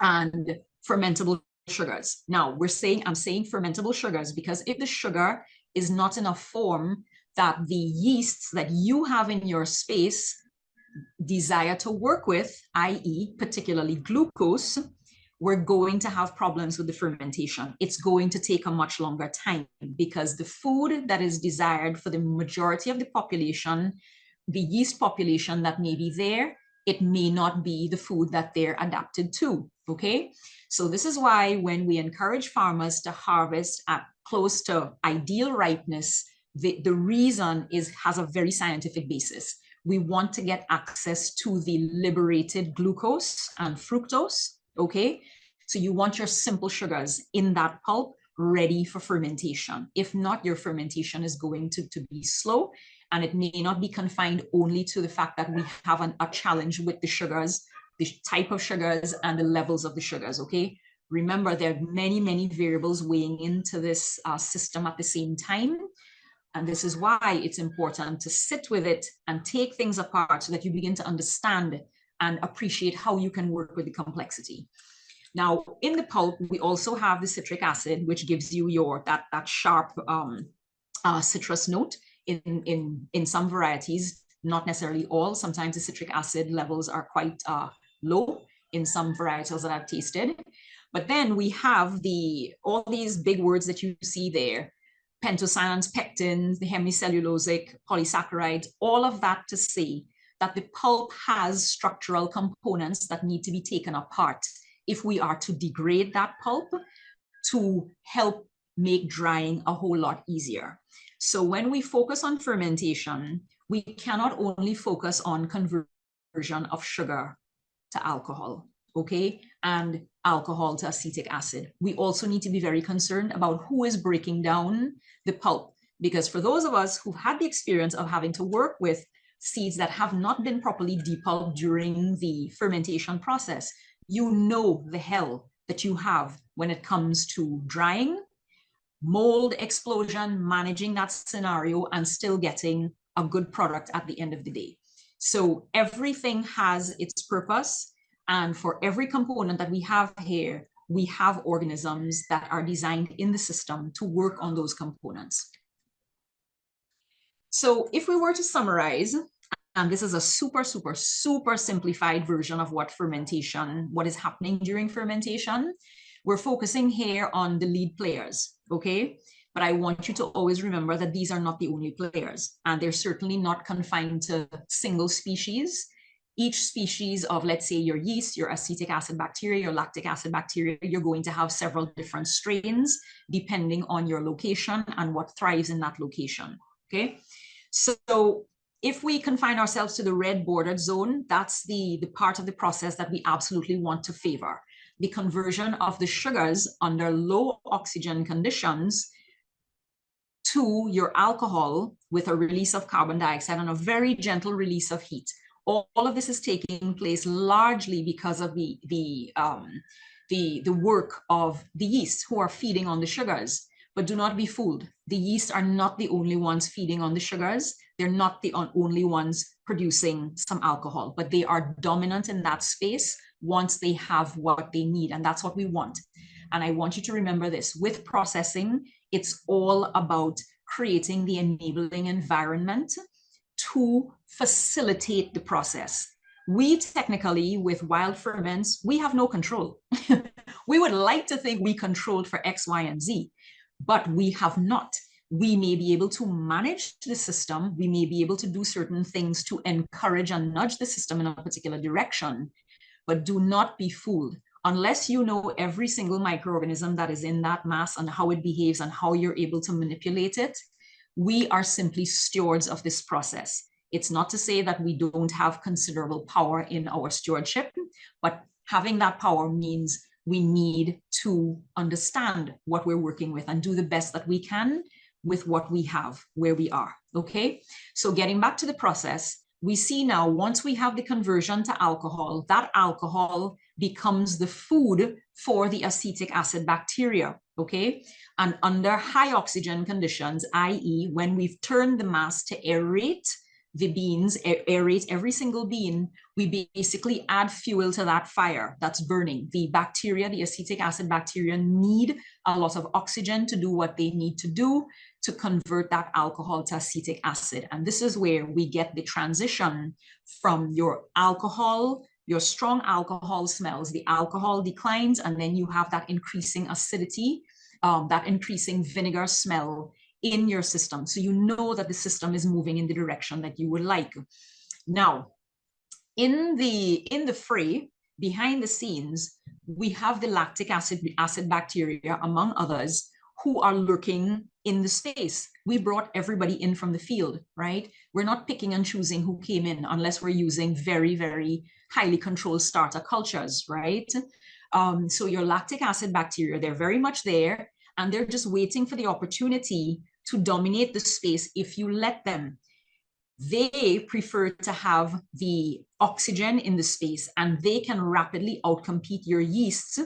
and fermentable sugars. Now I'm saying fermentable sugars because if the sugar is not in a form that the yeasts that you have in your space desire to work with, i.e. particularly glucose, we're going to have problems with the fermentation. It's going to take a much longer time because the food that is desired for the majority of the population, the yeast population that may be there, it may not be the food that they're adapted to, okay? So this is why when we encourage farmers to harvest at close to ideal ripeness, the reason has a very scientific basis. We want to get access to the liberated glucose and fructose, okay? So you want your simple sugars in that pulp ready for fermentation. If not, your fermentation is going to be slow, and it may not be confined only to the fact that we have a challenge with the sugars, the type of sugars and the levels of the sugars, okay? Remember, there are many, many variables weighing into this system at the same time. And this is why it's important to sit with it and take things apart so that you begin to understand and appreciate how you can work with the complexity. Now, in the pulp, we also have the citric acid, which gives you that sharp citrus note in some varieties, not necessarily all. Sometimes the citric acid levels are quite low in some varietals that I've tasted. But then we have all these big words that you see there: pentosan's, pectins, the hemicellulosic, polysaccharides, all of that to say that the pulp has structural components that need to be taken apart if we are to degrade that pulp to help make drying a whole lot easier. So when we focus on fermentation, we cannot only focus on conversion of sugar to alcohol, okay, and alcohol to acetic acid. We also need to be very concerned about who is breaking down the pulp, because for those of us who've had the experience of having to work with seeds that have not been properly depulped during the fermentation process, you know the hell that you have when it comes to drying, mold explosion, managing that scenario, and still getting a good product at the end of the day. So everything has its purpose. And for every component that we have here, we have organisms that are designed in the system to work on those components. So if we were to summarize, and this is a super, super, super simplified version of what is happening during fermentation, we're focusing here on the lead players, okay? But I want you to always remember that these are not the only players, and they're certainly not confined to single species. Each species of, let's say, your yeast, your acetic acid bacteria, your lactic acid bacteria, you're going to have several different strains depending on your location and what thrives in that location, okay? So if we confine ourselves to the red bordered zone, that's the part of the process that we absolutely want to favor. The conversion of the sugars under low oxygen conditions to your alcohol with a release of carbon dioxide and a very gentle release of heat. All of this is taking place largely because of the work of the yeast who are feeding on the sugars. But do not be fooled. The yeast are not the only ones feeding on the sugars. They're not the only ones producing some alcohol, but they are dominant in that space once they have what they need. And that's what we want. And I want you to remember this. With processing, it's all about creating the enabling environment to facilitate the process. We technically, with wild ferments, we have no control. We would like to think we controlled for X, Y, and Z. but we have not. We may be able to manage the system. We may be able to do certain things to encourage and nudge the system in a particular direction, but do not be fooled. Unless you know every single microorganism that is in that mass and how it behaves and how you're able to manipulate it, we are simply stewards of this process. It's not to say that we don't have considerable power in our stewardship, but having that power means we need to understand what we're working with and do the best that we can with what we have, where we are, okay? So getting back to the process, we see now once we have the conversion to alcohol, that alcohol becomes the food for the acetic acid bacteria, okay? And under high oxygen conditions, i.e. when we've turned the mass to aerate the beans, aerate every single bean, we basically add fuel to that fire that's burning. The bacteria, the acetic acid bacteria, need a lot of oxygen to do what they need to do to convert that alcohol to acetic acid. And this is where we get the transition from your alcohol, your strong alcohol smells, the alcohol declines, and then you have that increasing acidity, that increasing vinegar smell in your system. So you know that the system is moving in the direction that you would like. Now, in the fray, behind the scenes, we have the lactic acid bacteria, among others, who are lurking in the space. We brought everybody in from the field, right? We're not picking and choosing who came in unless we're using very, very highly controlled starter cultures, right? So your lactic acid bacteria, they're very much there, and they're just waiting for the opportunity to dominate the space if you let them. They prefer to have the oxygen in the space, and they can rapidly outcompete your yeasts,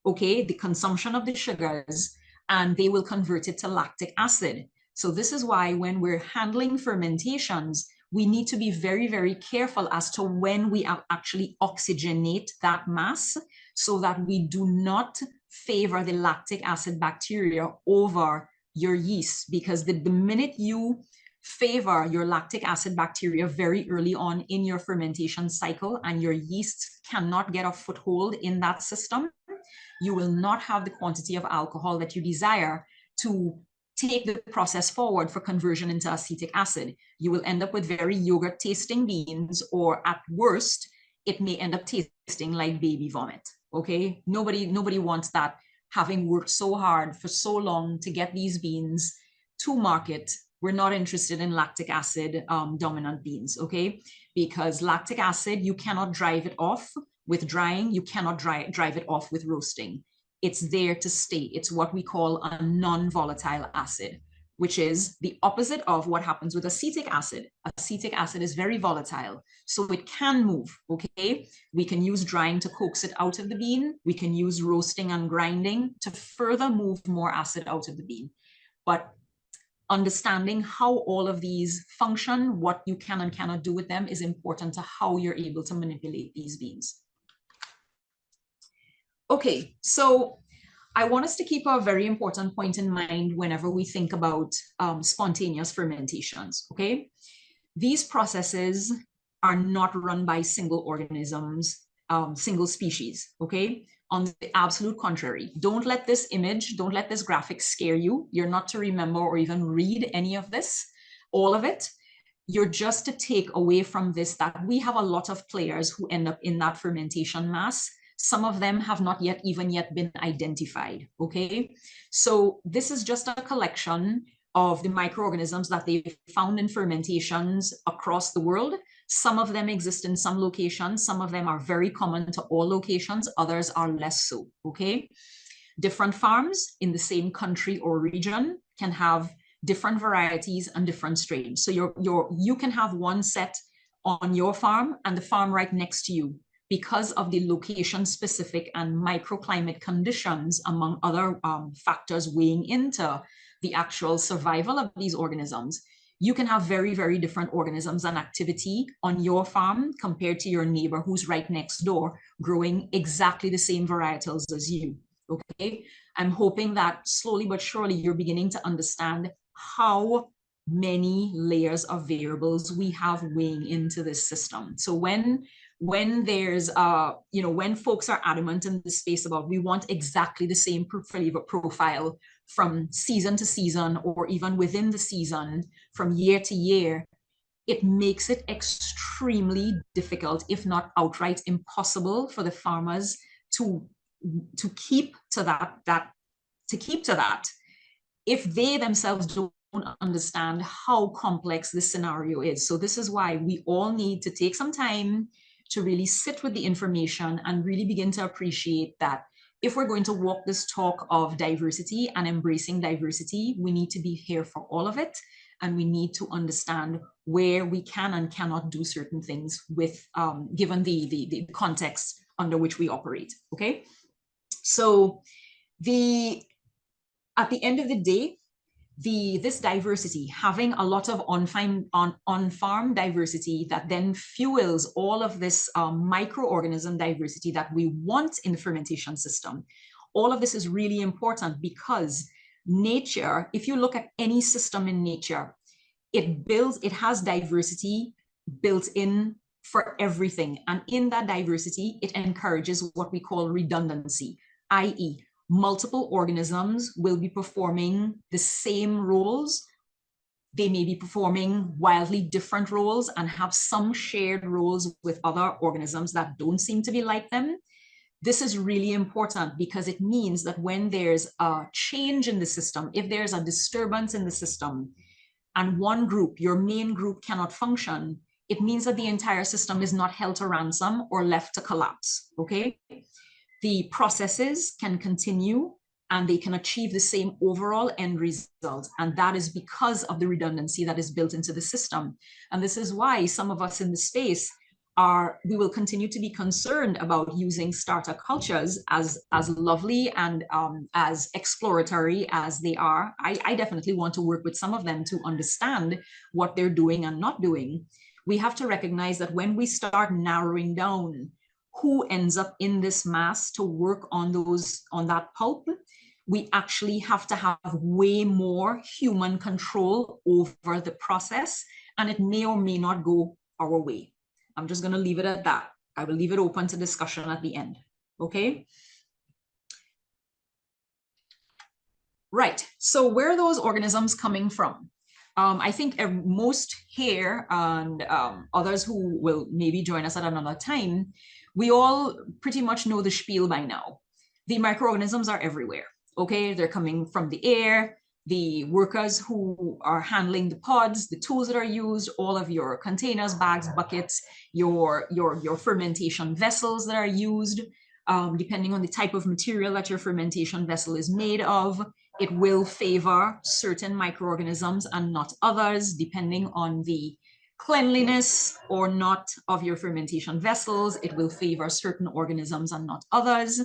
okay, the consumption of the sugars, and they will convert it to lactic acid. So this is why when we're handling fermentations, we need to be very, very careful as to when we actually oxygenate that mass so that we do not favor the lactic acid bacteria over your yeast, because the minute you favor your lactic acid bacteria very early on in your fermentation cycle and your yeast cannot get a foothold in that system, you will not have the quantity of alcohol that you desire to take the process forward for conversion into acetic acid. You will end up with very yogurt tasting beans, or at worst, it may end up tasting like baby vomit, okay? Nobody wants that, having worked so hard for so long to get these beans to market. We're not interested in lactic acid dominant beans, okay? Because lactic acid, you cannot drive it off with drying, you cannot drive it off with roasting. It's there to stay. It's what we call a non-volatile acid, which is the opposite of what happens with acetic acid. Acetic acid is very volatile, so it can move, okay? We can use drying to coax it out of the bean. We can use roasting and grinding to further move more acid out of the bean. But understanding how all of these function, what you can and cannot do with them, is important to how you're able to manipulate these beans. Okay, so I want us to keep a very important point in mind whenever we think about spontaneous fermentations, okay? These processes are not run by single organisms, single species, okay? On the absolute contrary, don't let this image, don't let this graphic scare you. You're not to remember or even read any of this, all of it. You're just to take away from this that we have a lot of players who end up in that fermentation mass. Some of them have not even yet been identified, okay? So this is just a collection of the microorganisms that they've found in fermentations across the world. Some of them exist in some locations. Some of them are very common to all locations. Others are less so, okay? Different farms in the same country or region can have different varieties and different strains. So you can have one set on your farm and the farm right next to you, because of the location-specific and microclimate conditions, among other factors weighing into the actual survival of these organisms. You can have very, very different organisms and activity on your farm compared to your neighbor who's right next door, growing exactly the same varietals as you, okay? I'm hoping that slowly but surely you're beginning to understand how many layers of variables we have weighing into this system. So when there's when folks are adamant in the space about we want exactly the same flavor profile from season to season, or even within the season, from year to year, it makes it extremely difficult, if not outright impossible, for the farmers to keep to that if they themselves don't understand how complex this scenario is. So this is why we all need to take some time to really sit with the information and really begin to appreciate that if we're going to walk this talk of diversity and embracing diversity, we need to be here for all of it. And we need to understand where we can and cannot do certain things with, given the context under which we operate, okay? So at the end of the day, this diversity, having a lot of on-farm diversity that then fuels all of this microorganism diversity that we want in the fermentation system. All of this is really important because nature, if you look at any system in nature, it has diversity built in for everything. And in that diversity, it encourages what we call redundancy, i.e., multiple organisms will be performing the same roles. They may be performing wildly different roles and have some shared roles with other organisms that don't seem to be like them. This is really important because it means that when there's a change in the system, if there's a disturbance in the system and one group, your main group, cannot function, it means that the entire system is not held to ransom or left to collapse, okay? The processes can continue and they can achieve the same overall end result. And that is because of the redundancy that is built into the system. And this is why some of us in the space we will continue to be concerned about using startup cultures as lovely and as exploratory as they are. I definitely want to work with some of them to understand what they're doing and not doing. We have to recognize that when we start narrowing down who ends up in this mass to work on that pulp, we actually have to have way more human control over the process, and it may or may not go our way. I'm just going to leave it at that. I will leave it open to discussion at the end. Okay. Right. So where are those organisms coming from? I think most here and others who will maybe join us at another time, we all pretty much know the spiel by now. The microorganisms are everywhere, okay? They're coming from the air, the workers who are handling the pods, the tools that are used, all of your containers, bags, buckets, your fermentation vessels that are used, depending on the type of material that your fermentation vessel is made of. It will favor certain microorganisms and not others, depending on the cleanliness or not of your fermentation vessels. It will favor certain organisms and not others.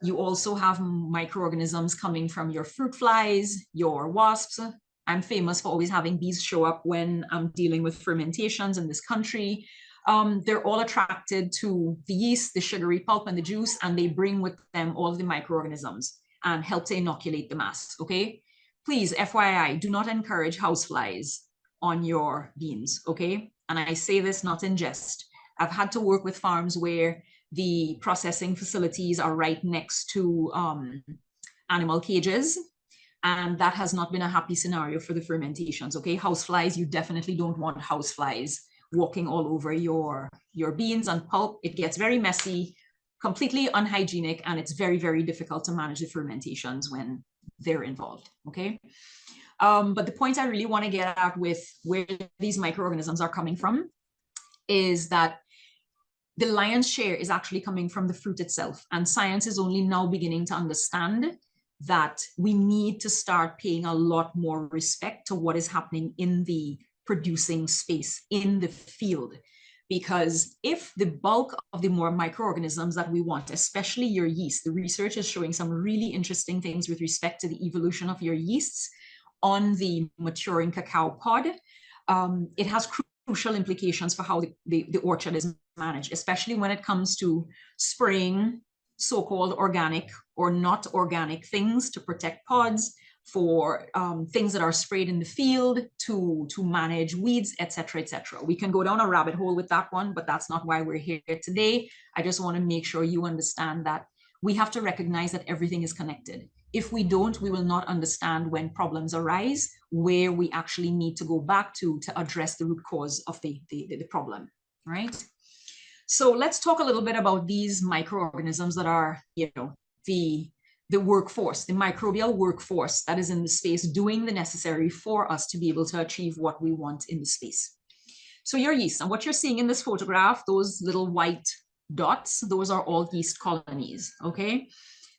You also have microorganisms coming from your fruit flies, your wasps. I'm famous for always having bees show up when I'm dealing with fermentations in this country. They're all attracted to the yeast, the sugary pulp, and the juice, and they bring with them all of the microorganisms and help to inoculate the mass, okay? Please, FYI, do not encourage houseflies on your beans, okay? And I say this not in jest. I've had to work with farms where the processing facilities are right next to animal cages, and that has not been a happy scenario for the fermentations, okay? Houseflies, you definitely don't want houseflies walking all over your beans and pulp. It gets very messy, completely unhygienic, and it's very, very difficult to manage the fermentations when they're involved, okay? But the point I really want to get at with where these microorganisms are coming from is that the lion's share is actually coming from the fruit itself. And science is only now beginning to understand that we need to start paying a lot more respect to what is happening in the producing space, in the field. Because if the bulk of the more microorganisms that we want, especially your yeast, the research is showing some really interesting things with respect to the evolution of your yeasts on the maturing cacao pod. It has crucial implications for how the orchard is managed, especially when it comes to spraying so-called organic or not organic things to protect pods, for things that are sprayed in the field to manage weeds, etc., etc. We can go down a rabbit hole with that one, but that's not why we're here today. I just want to make sure you understand that we have to recognize that everything is connected. If we don't, we will not understand when problems arise, where we actually need to go back to address the root cause of the problem, right? So let's talk a little bit about these microorganisms that are, you know, the workforce, the microbial workforce that is in the space doing the necessary for us to be able to achieve what we want in the space. So your yeast, and what you're seeing in this photograph, those little white dots, those are all yeast colonies, okay?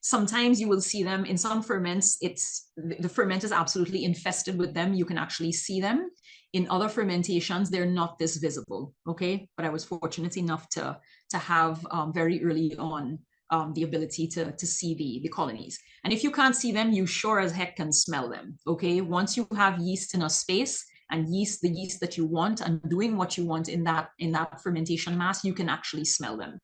Sometimes you will see them in some ferments. The ferment is absolutely infested with them. You can actually see them. In other fermentations, they're not this visible, okay? But I was fortunate enough to have very early on the ability to see the colonies. And if you can't see them, you sure as heck can smell them, okay? Once you have yeast in a space, and the yeast that you want and doing what you want in that fermentation mass, you can actually smell them.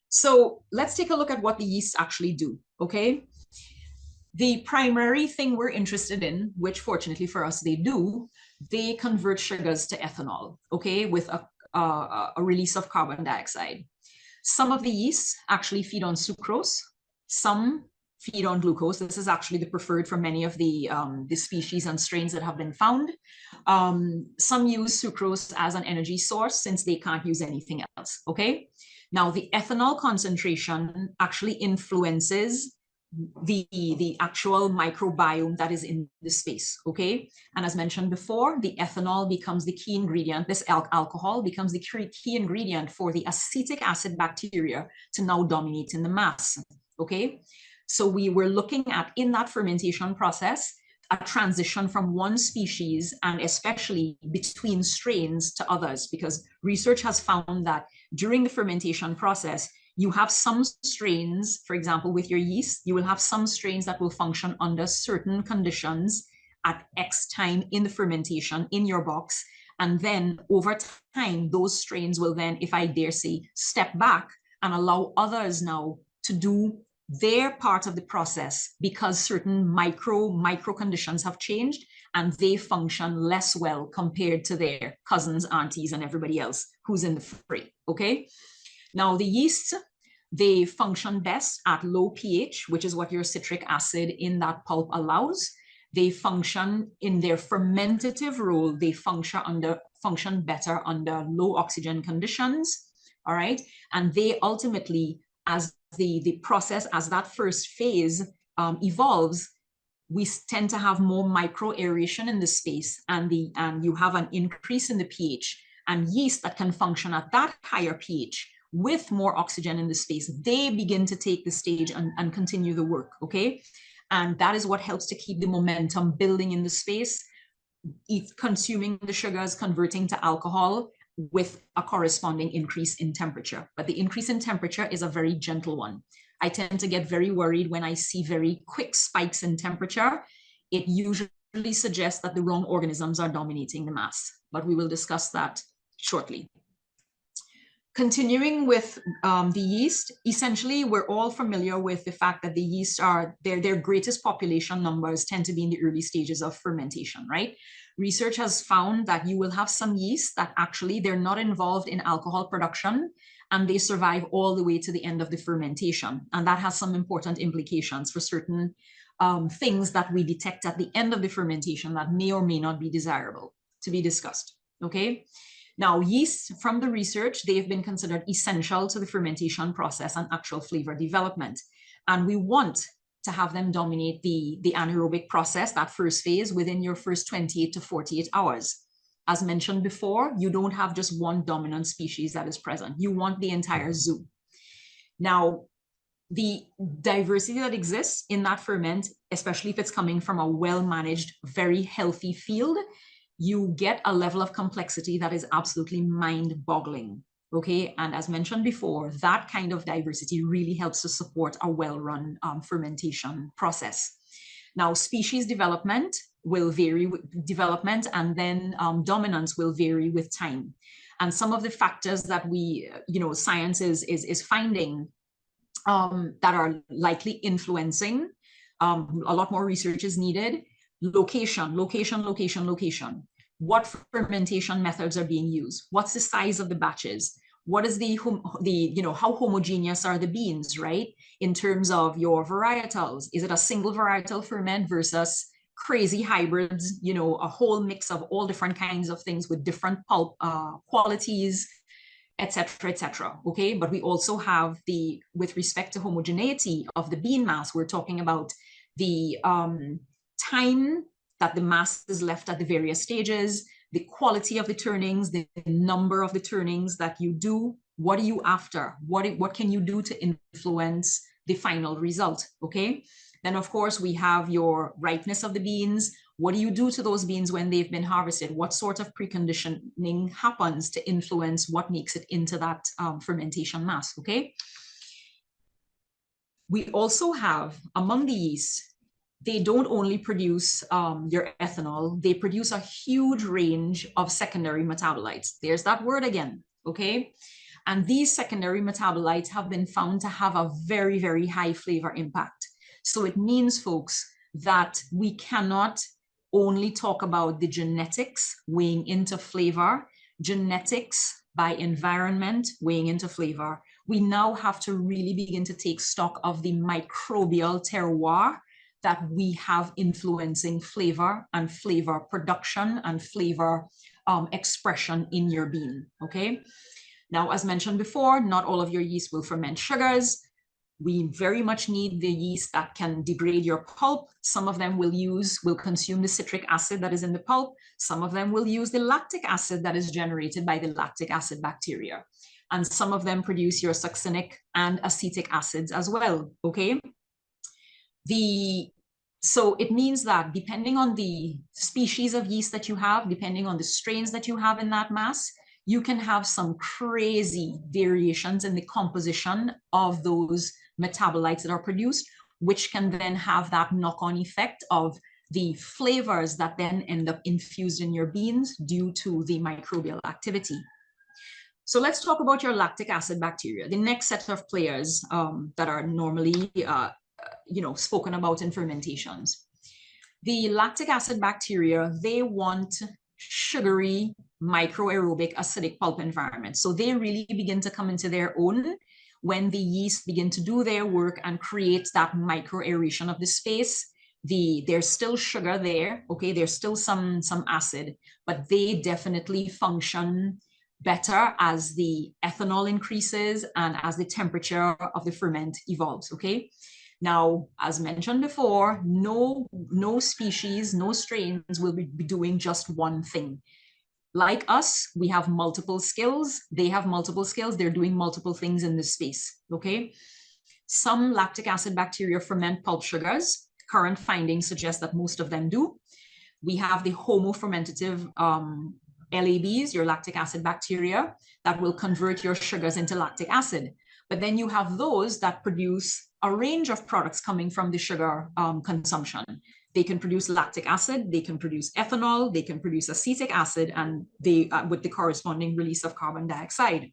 So let's take a look at what the yeasts actually do, okay? The primary thing we're interested in, which fortunately for us they do, they convert sugars to ethanol, okay, with a release of carbon dioxide. Some of the yeasts actually feed on sucrose, some feed on glucose. This is actually the preferred for many of the species and strains that have been found. Some use sucrose as an energy source since they can't use anything else, okay? Now, the ethanol concentration actually influences the actual microbiome that is in the space, okay? And as mentioned before, the ethanol becomes the key ingredient, this alcohol becomes the key ingredient for the acetic acid bacteria to now dominate in the mass, okay? So we were looking at, in that fermentation process, a transition from one species and especially between strains to others, because research has found that during the fermentation process, you have some strains, for example, with your yeast, you will have some strains that will function under certain conditions at X time in the fermentation in your box. And then over time, those strains will then, if I dare say, step back and allow others now to do their part of the process because certain micro conditions have changed and they function less well compared to their cousins, aunties, and everybody else who's in the fray, okay? Now, the yeasts, they function best at low pH, which is what your citric acid in that pulp allows. They function in their fermentative role, they function better under low oxygen conditions, all right? And they ultimately, as the process, as that first phase evolves, we tend to have more micro aeration in the space and you have an increase in the pH, and yeast that can function at that higher pH with more oxygen in the space, they begin to take the stage and continue the work, okay? And that is what helps to keep the momentum building in the space, consuming the sugars, converting to alcohol with a corresponding increase in temperature. But the increase in temperature is a very gentle one. I tend to get very worried when I see very quick spikes in temperature. It usually suggests that the wrong organisms are dominating the mass, but we will discuss that shortly. Continuing with the yeast, essentially, we're all familiar with the fact that the yeast are, their greatest population numbers tend to be in the early stages of fermentation, right? Research has found that you will have some yeast that actually they're not involved in alcohol production and they survive all the way to the end of the fermentation. And that has some important implications for certain things that we detect at the end of the fermentation that may or may not be desirable to be discussed, okay? Now, yeast, from the research, they have been considered essential to the fermentation process and actual flavor development. And we want to have them dominate the anaerobic process, that first phase, within your first 28 to 48 hours. As mentioned before, you don't have just one dominant species that is present. You want the entire zoo. Now, the diversity that exists in that ferment, especially if it's coming from a well-managed, very healthy field, you get a level of complexity that is absolutely mind-boggling, okay? And as mentioned before, that kind of diversity really helps to support a well-run fermentation process. Now, species development will vary with development, and then dominance will vary with time. And some of the factors that we, science is finding that are likely influencing, a lot more research is needed. Location. What fermentation methods are being used? What's the size of the batches? what is how homogeneous are the beans, right? In terms of your varietals, is it a single varietal ferment versus crazy hybrids, a whole mix of all different kinds of things with different pulp qualities, etc., etc. Okay, but we also have with respect to homogeneity of the bean mass, we're talking about the time that the mass is left at the various stages, the quality of the turnings, the number of the turnings that you do. What are you after? What can you do to influence the final result? Okay. Then, of course, we have your ripeness of the beans. What do you do to those beans when they've been harvested? What sort of preconditioning happens to influence what makes it into that fermentation mass? Okay. We also have, among the yeast, they don't only produce your ethanol, they produce a huge range of secondary metabolites. There's that word again, okay? And these secondary metabolites have been found to have a very, very high flavor impact. So it means, folks, that we cannot only talk about the genetics weighing into flavor, genetics by environment weighing into flavor. We now have to really begin to take stock of the microbial terroir that we have influencing flavor and flavor production and flavor expression in your bean, okay? Now, as mentioned before, not all of your yeast will ferment sugars. We very much need the yeast that can degrade your pulp. Some of them will consume the citric acid that is in the pulp. Some of them will use the lactic acid that is generated by the lactic acid bacteria. And some of them produce your succinic and acetic acids as well, okay? So it means that depending on the species of yeast that you have, depending on the strains that you have in that mass, you can have some crazy variations in the composition of those metabolites that are produced, which can then have that knock-on effect of the flavors that then end up infused in your beans due to the microbial activity. So let's talk about your lactic acid bacteria, the next set of players that are normally spoken about in fermentations. The lactic acid bacteria, they want sugary, microaerobic, acidic pulp environment. So they really begin to come into their own when the yeast begin to do their work and create that microaeration of the space. There's still sugar there, okay? There's still some acid, but they definitely function better as the ethanol increases and as the temperature of the ferment evolves, okay? Now, as mentioned before, no species, no strains will be doing just one thing. Like us, we have multiple skills. They have multiple skills. They're doing multiple things in this space, okay? Some lactic acid bacteria ferment pulp sugars. Current findings suggest that most of them do. We have the homofermentative LABs, your lactic acid bacteria, that will convert your sugars into lactic acid. But then you have those that produce a range of products coming from the sugar consumption. They can produce lactic acid, they can produce ethanol, they can produce acetic acid, and they with the corresponding release of carbon dioxide.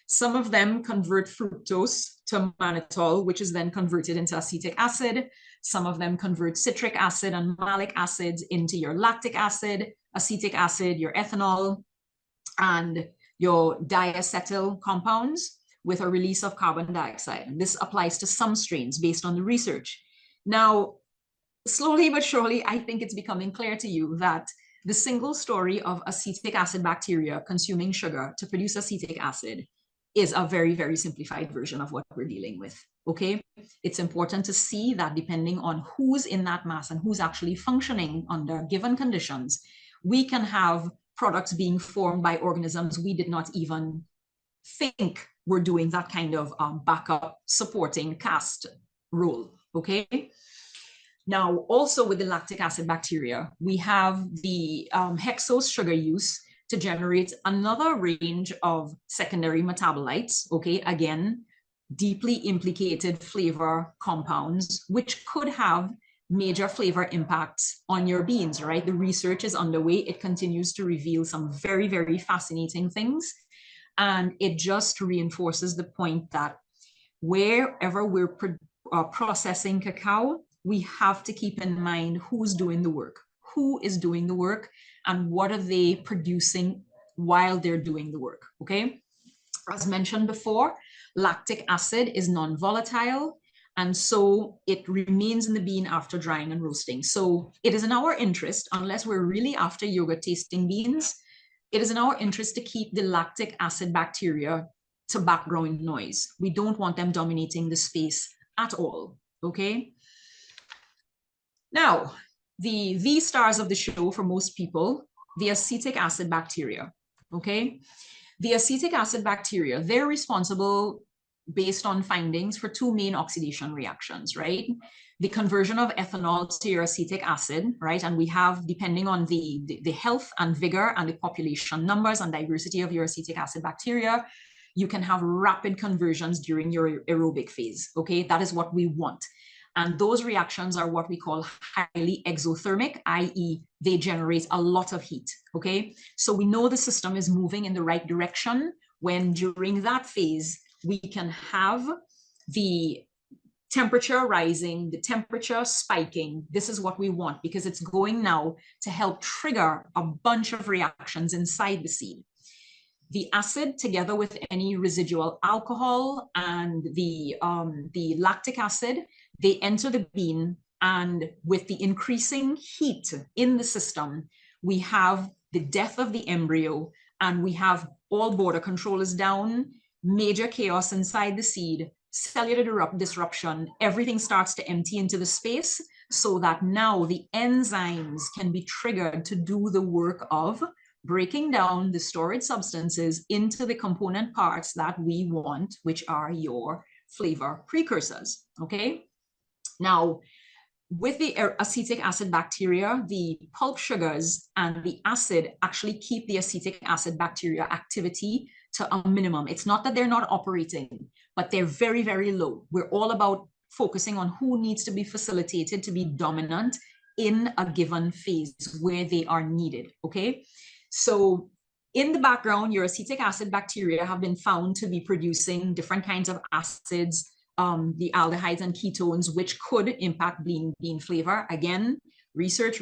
Some of them convert fructose to mannitol, which is then converted into acetic acid. Some of them convert citric acid and malic acids into your lactic acid, acetic acid, your ethanol, and your diacetyl compounds with a release of carbon dioxide. And this applies to some strains based on the research. Now, slowly but surely, I think it's becoming clear to you that the single story of acetic acid bacteria consuming sugar to produce acetic acid is a very, very simplified version of what we're dealing with, okay? It's important to see that depending on who's in that mass and who's actually functioning under given conditions, we can have products being formed by organisms we did not even think were doing that kind of backup supporting cast role, okay? Now, also with the lactic acid bacteria, we have the hexose sugar use to generate another range of secondary metabolites, okay? Again, deeply implicated flavor compounds, which could have major flavor impacts on your beans, right? The research is underway. It continues to reveal some very, very fascinating things. And it just reinforces the point that wherever we're processing cacao, we have to keep in mind who's doing the work, who is doing the work, and what are they producing while they're doing the work, okay? As mentioned before, lactic acid is non-volatile, and so it remains in the bean after drying and roasting. So it is in our interest, unless we're really after yogurt tasting beans, it is in our interest to keep the lactic acid bacteria to background noise. We don't want them dominating the space at all, okay? Now, the stars of the show for most people, the acetic acid bacteria, okay? The acetic acid bacteria, they're responsible based on findings for two main oxidation reactions, right? The conversion of ethanol to your acetic acid, right? And we have, depending on the health and vigor and the population numbers and diversity of your acetic acid bacteria, you can have rapid conversions during your aerobic phase, okay? That is what we want. And those reactions are what we call highly exothermic, i.e. they generate a lot of heat, okay? So we know the system is moving in the right direction when during that phase, we can have the temperature rising, the temperature spiking. This is what we want because it's going now to help trigger a bunch of reactions inside the seed. The acid, together with any residual alcohol and the lactic acid, they enter the bean, and with the increasing heat in the system, we have the death of the embryo, and we have all border controllers down, major chaos inside the seed, cellular disruption, everything starts to empty into the space so that now the enzymes can be triggered to do the work of breaking down the stored substances into the component parts that we want, which are your flavor precursors, okay? Now, with the acetic acid bacteria, the pulp sugars and the acid actually keep the acetic acid bacteria activity to a minimum. It's not that they're not operating, but they're very, very low. We're all about focusing on who needs to be facilitated to be dominant in a given phase where they are needed, okay? So in the background, your acetic acid bacteria have been found to be producing different kinds of acids, the aldehydes and ketones, which could impact bean flavor. Again, research,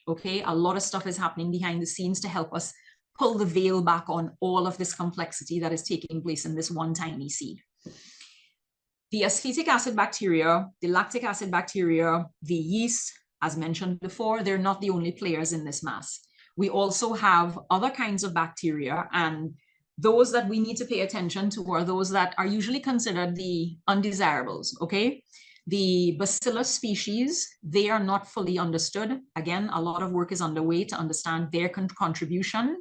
okay? A lot of stuff is happening behind the scenes to help us pull the veil back on all of this complexity that is taking place in this one tiny seed. The acetic acid bacteria, the lactic acid bacteria, the yeast, as mentioned before, they're not the only players in this mass. We also have other kinds of bacteria, and those that we need to pay attention to are those that are usually considered the undesirables, okay? The Bacillus species, they are not fully understood. Again, a lot of work is underway to understand their contribution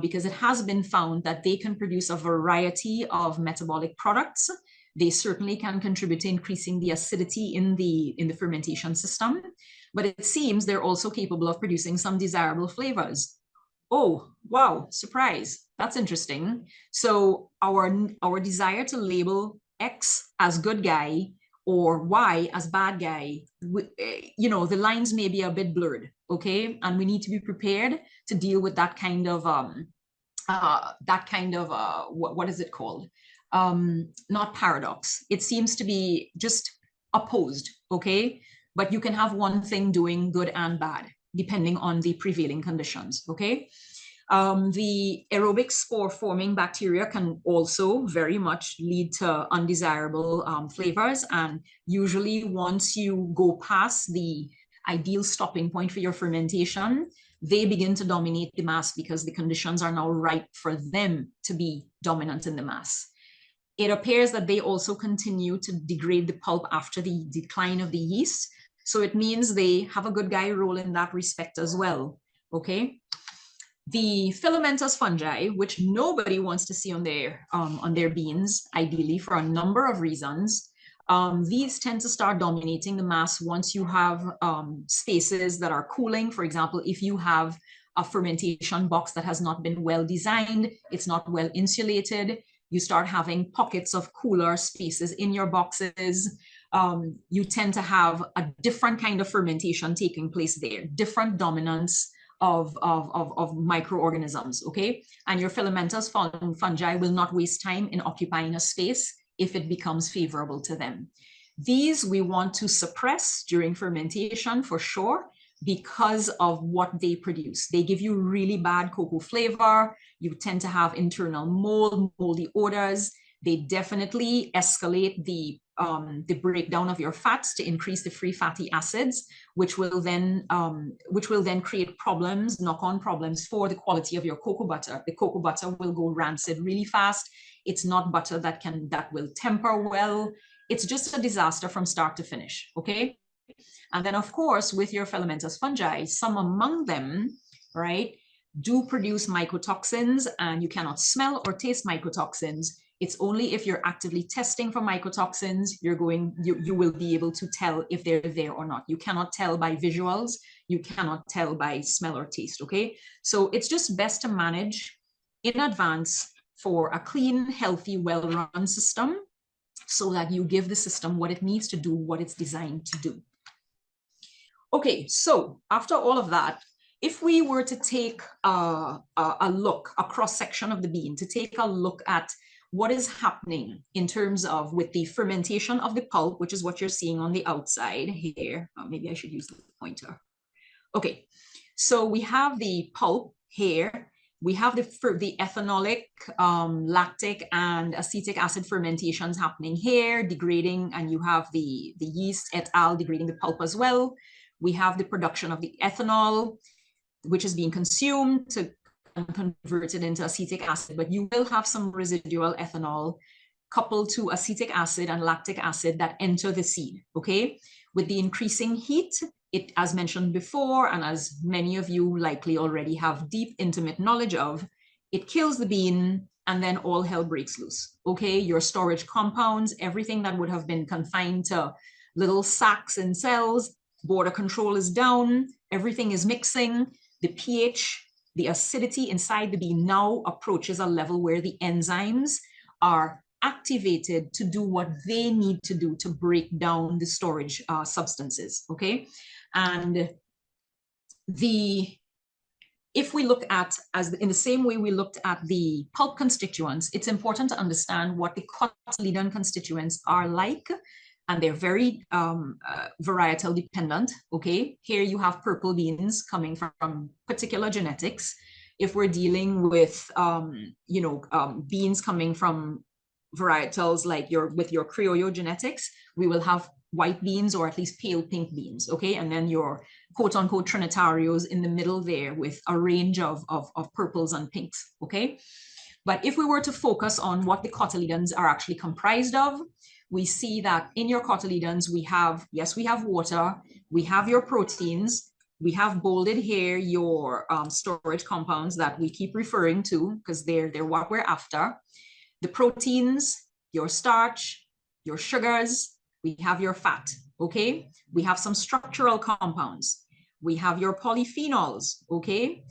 because it has been found that they can produce a variety of metabolic products. They certainly can contribute to increasing the acidity in the fermentation system, but it seems they're also capable of producing some desirable flavors. Oh, wow, surprise. That's interesting. So our desire to label X as good guy or Y as bad guy, you know, the lines may be a bit blurred, okay? And we need to be prepared to deal with that kind of, what is it called? Not paradox. It seems to be just opposed, okay? But you can have one thing doing good and bad, depending on the prevailing conditions, okay? The aerobic spore-forming bacteria can also very much lead to undesirable flavors. And usually once you go past the ideal stopping point for your fermentation, they begin to dominate the mass because the conditions are now ripe for them to be dominant in the mass. It appears that they also continue to degrade the pulp after the decline of the yeast. So it means they have a good guy role in that respect as well, okay? The filamentous fungi, which nobody wants to see on their beans, ideally for a number of reasons, these tend to start dominating the mass once you have spaces that are cooling. For example, if you have a fermentation box that has not been well designed, it's not well insulated, you start having pockets of cooler spaces in your boxes. You tend to have a different kind of fermentation taking place there, different dominance of microorganisms, okay? And your filamentous fungi will not waste time in occupying a space if it becomes favorable to them. These we want to suppress during fermentation for sure, because of what they produce. They give you really bad cocoa flavor. You tend to have internal mold, moldy odors. They definitely escalate the breakdown of your fats to increase the free fatty acids, which will then create problems, knock-on problems for the quality of your cocoa butter. The cocoa butter will go rancid really fast. It's not butter that will temper well. It's just a disaster from start to finish, okay? And then, of course, with your filamentous fungi, some among them, right, do produce mycotoxins, and you cannot smell or taste mycotoxins. It's only if you're actively testing for mycotoxins, you will be able to tell if they're there or not. You cannot tell by visuals. You cannot tell by smell or taste, okay? So it's just best to manage in advance for a clean, healthy, well-run system so that you give the system what it needs to do, what it's designed to do. Okay, so after all of that, if we were to take a look, a cross-section of the bean, to take a look at what is happening in terms of with the fermentation of the pulp, which is what you're seeing on the outside here. Maybe I should use the pointer. Okay, so we have the pulp here. We have the ethanolic, lactic, and acetic acid fermentations happening here, degrading, and you have the yeast et al. Degrading the pulp as well. We have the production of the ethanol, which is being consumed to convert it into acetic acid, but you will have some residual ethanol coupled to acetic acid and lactic acid that enter the seed, okay? With the increasing heat, it, as mentioned before, and as many of you likely already have deep, intimate knowledge of, it kills the bean, and then all hell breaks loose, okay? Your storage compounds, everything that would have been confined to little sacs and cells, border control is down, everything is mixing, the pH, the acidity inside the bean now approaches a level where the enzymes are activated to do what they need to do to break down the storage substances, okay? And if we look at, in the same way we looked at the pulp constituents, it's important to understand what the cotyledon constituents are like, and they're very varietal dependent, okay? Here you have purple beans coming from particular genetics. If we're dealing with, beans coming from varietals like with your Criollo genetics, we will have white beans or at least pale pink beans, okay? And then your quote-unquote Trinitarios in the middle there with a range of purples and pinks, okay? But if we were to focus on what the cotyledons are actually comprised of, we see that in your cotyledons, we have water, we have your proteins, we have bolded here your storage compounds that we keep referring to because they're what we're after. The proteins, your starch, your sugars, we have your fat, okay? We have some structural compounds. We have your polyphenols, okay?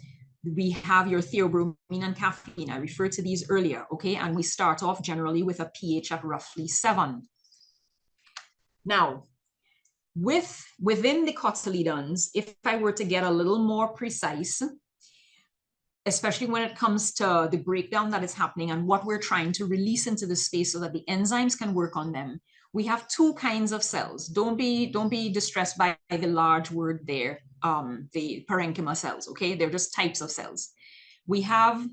We have your theobromine and caffeine. I referred to these earlier, okay? And we start off generally with a pH at roughly 7. Now, within the cotyledons, if I were to get a little more precise, especially when it comes to the breakdown that is happening and what we're trying to release into the space so that the enzymes can work on them, we have two kinds of cells. Don't be distressed by the large word there, the parenchyma cells, okay? They're just types of cells. We have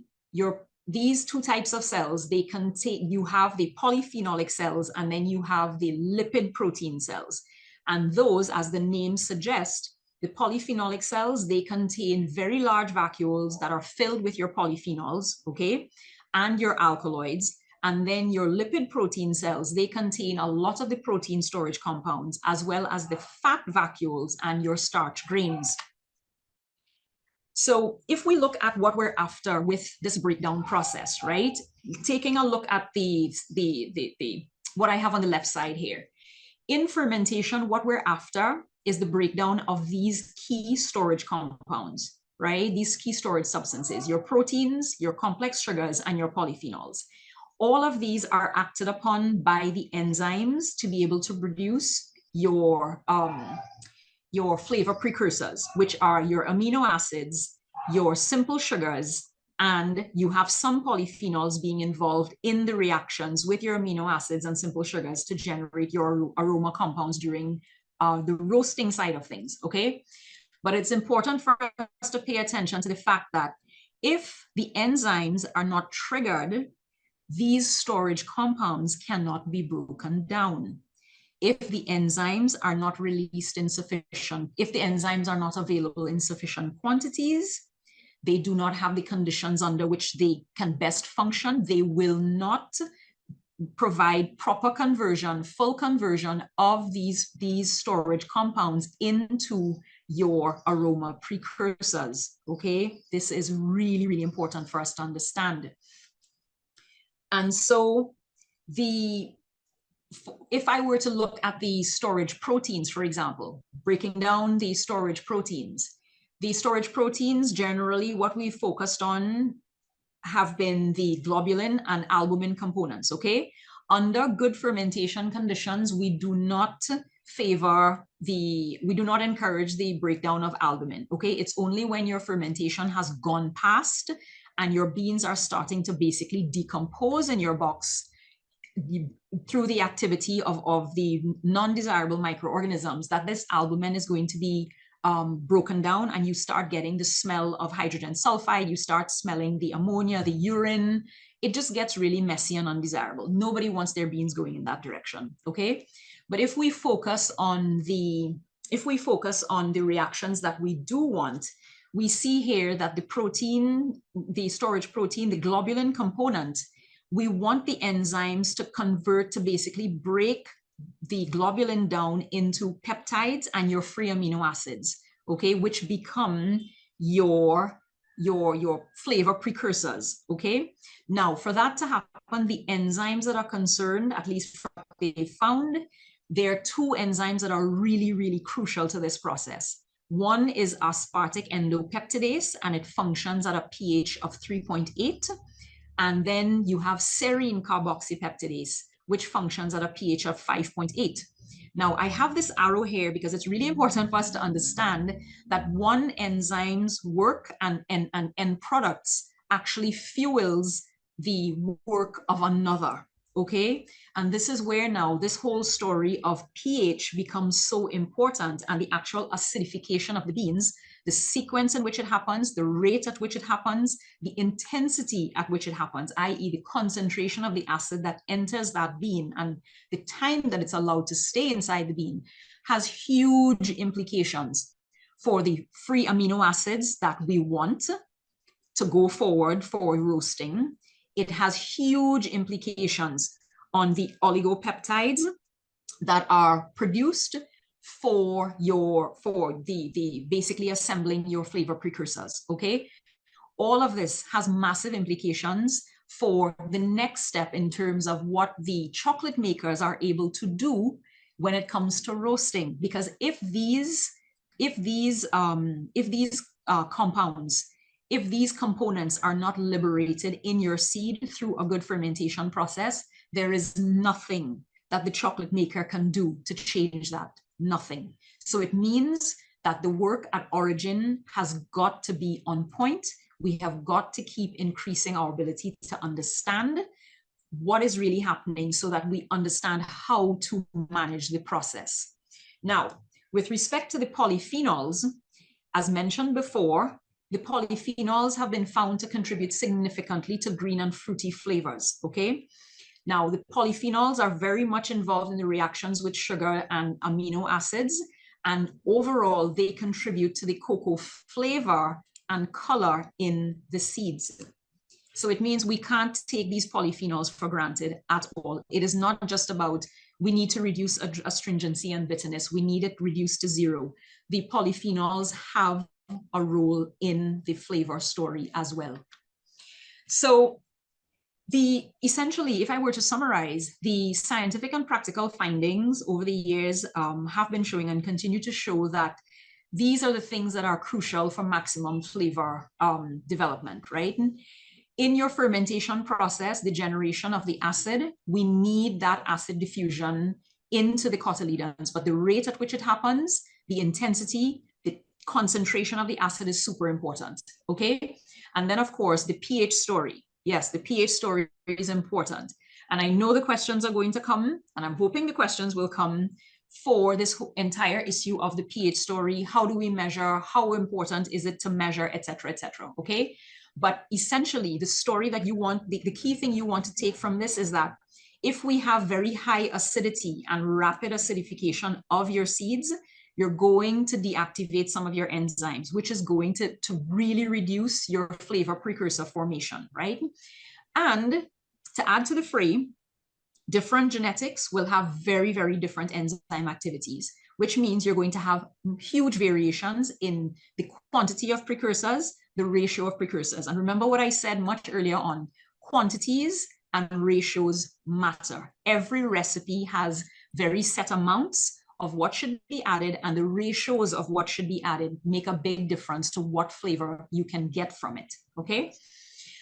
these two types of cells. They contain, you have the polyphenolic cells, and then you have the lipid protein cells. And those, as the name suggests, the polyphenolic cells, they contain very large vacuoles that are filled with your polyphenols, okay, and your alkaloids. And then your lipid protein cells, they contain a lot of the protein storage compounds, as well as the fat vacuoles and your starch grains. So if we look at what we're after with this breakdown process, right, taking a look at what I have on the left side here. In fermentation, what we're after is the breakdown of these key storage compounds, right? These key storage substances, your proteins, your complex sugars, and your polyphenols. All of these are acted upon by the enzymes to be able to produce your flavor precursors, which are your amino acids, your simple sugars, and you have some polyphenols being involved in the reactions with your amino acids and simple sugars to generate your aroma compounds during the roasting side of things, okay? But it's important for us to pay attention to the fact that if the enzymes are not triggered, these storage compounds cannot be broken down. If the enzymes are not released in sufficient, if the enzymes are not available in sufficient quantities, they do not have the conditions under which they can best function, they will not provide proper conversion, full conversion of these storage compounds into your aroma precursors, okay? This is really, really important for us to understand. And so if I were to look at the storage proteins, for example, breaking down the storage proteins generally what we focused on have been the globulin and albumin components, okay? Under good fermentation conditions, we do not encourage the breakdown of albumin, okay? It's only when your fermentation has gone past and your beans are starting to basically decompose in your box through the activity of the non-desirable microorganisms that this albumin is going to be broken down, and you start getting the smell of hydrogen sulfide, you start smelling the ammonia, the urine. It just gets really messy and undesirable. Nobody wants their beans going in that direction, okay? But if we focus on the reactions that we do want, we see here that the protein, the storage protein, the globulin component, we want the enzymes to convert, to basically break the globulin down into peptides and your free amino acids, okay, which become your flavor precursors, okay? Now, for that to happen, the enzymes that are concerned, at least for what they found, there are two enzymes that are really, really crucial to this process. One is aspartic endopeptidase, and it functions at a pH of 3.8. And then you have serine carboxypeptidase, which functions at a pH of 5.8. Now, I have this arrow here because it's really important for us to understand that one enzyme's work and end products actually fuels the work of another, okay? And this is where now this whole story of pH becomes so important, and the actual acidification of the beans, the sequence in which it happens, the rate at which it happens, the intensity at which it happens, i.e. the concentration of the acid that enters that bean and the time that it's allowed to stay inside the bean, has huge implications for the free amino acids that we want to go forward for roasting. It has huge implications on the oligopeptides that are produced for basically assembling your flavor precursors, okay? All of this has massive implications for the next step in terms of what the chocolate makers are able to do when it comes to roasting. Because if these components are not liberated in your seed through a good fermentation process, there is nothing that the chocolate maker can do to change that. Nothing. So it means that the work at origin has got to be on point. We have got to keep increasing our ability to understand what is really happening so that we understand how to manage the process. Now, with respect to the polyphenols, as mentioned before, the polyphenols have been found to contribute significantly to green and fruity flavors, okay? Now, the polyphenols are very much involved in the reactions with sugar and amino acids, and overall, they contribute to the cocoa flavor and color in the seeds. So it means we can't take these polyphenols for granted at all. It is not just about we need to reduce astringency and bitterness. We need it reduced to zero. The polyphenols have a role in the flavor story as well. So essentially, if I were to summarize, the scientific and practical findings over the years have been showing and continue to show that these are the things that are crucial for maximum flavor development, right? In your fermentation process, the generation of the acid, we need that acid diffusion into the cotyledons, but the rate at which it happens, the intensity, the concentration of the acid is super important, okay? And then of course, the pH story. Yes, the pH story is important. And I know the questions are going to come, and I'm hoping the questions will come for this entire issue of the pH story. How do we measure? How important is it to measure, et cetera, okay? But essentially, the story that you want, the key thing you want to take from this is that if we have very high acidity and rapid acidification of your seeds, you're going to deactivate some of your enzymes, which is going to really reduce your flavor precursor formation, right? And to add to the fray, different genetics will have very, very different enzyme activities, which means you're going to have huge variations in the quantity of precursors, the ratio of precursors. And remember what I said much earlier on, quantities and ratios matter. Every recipe has very set amounts of what should be added, and the ratios of what should be added make a big difference to what flavor you can get from it, okay?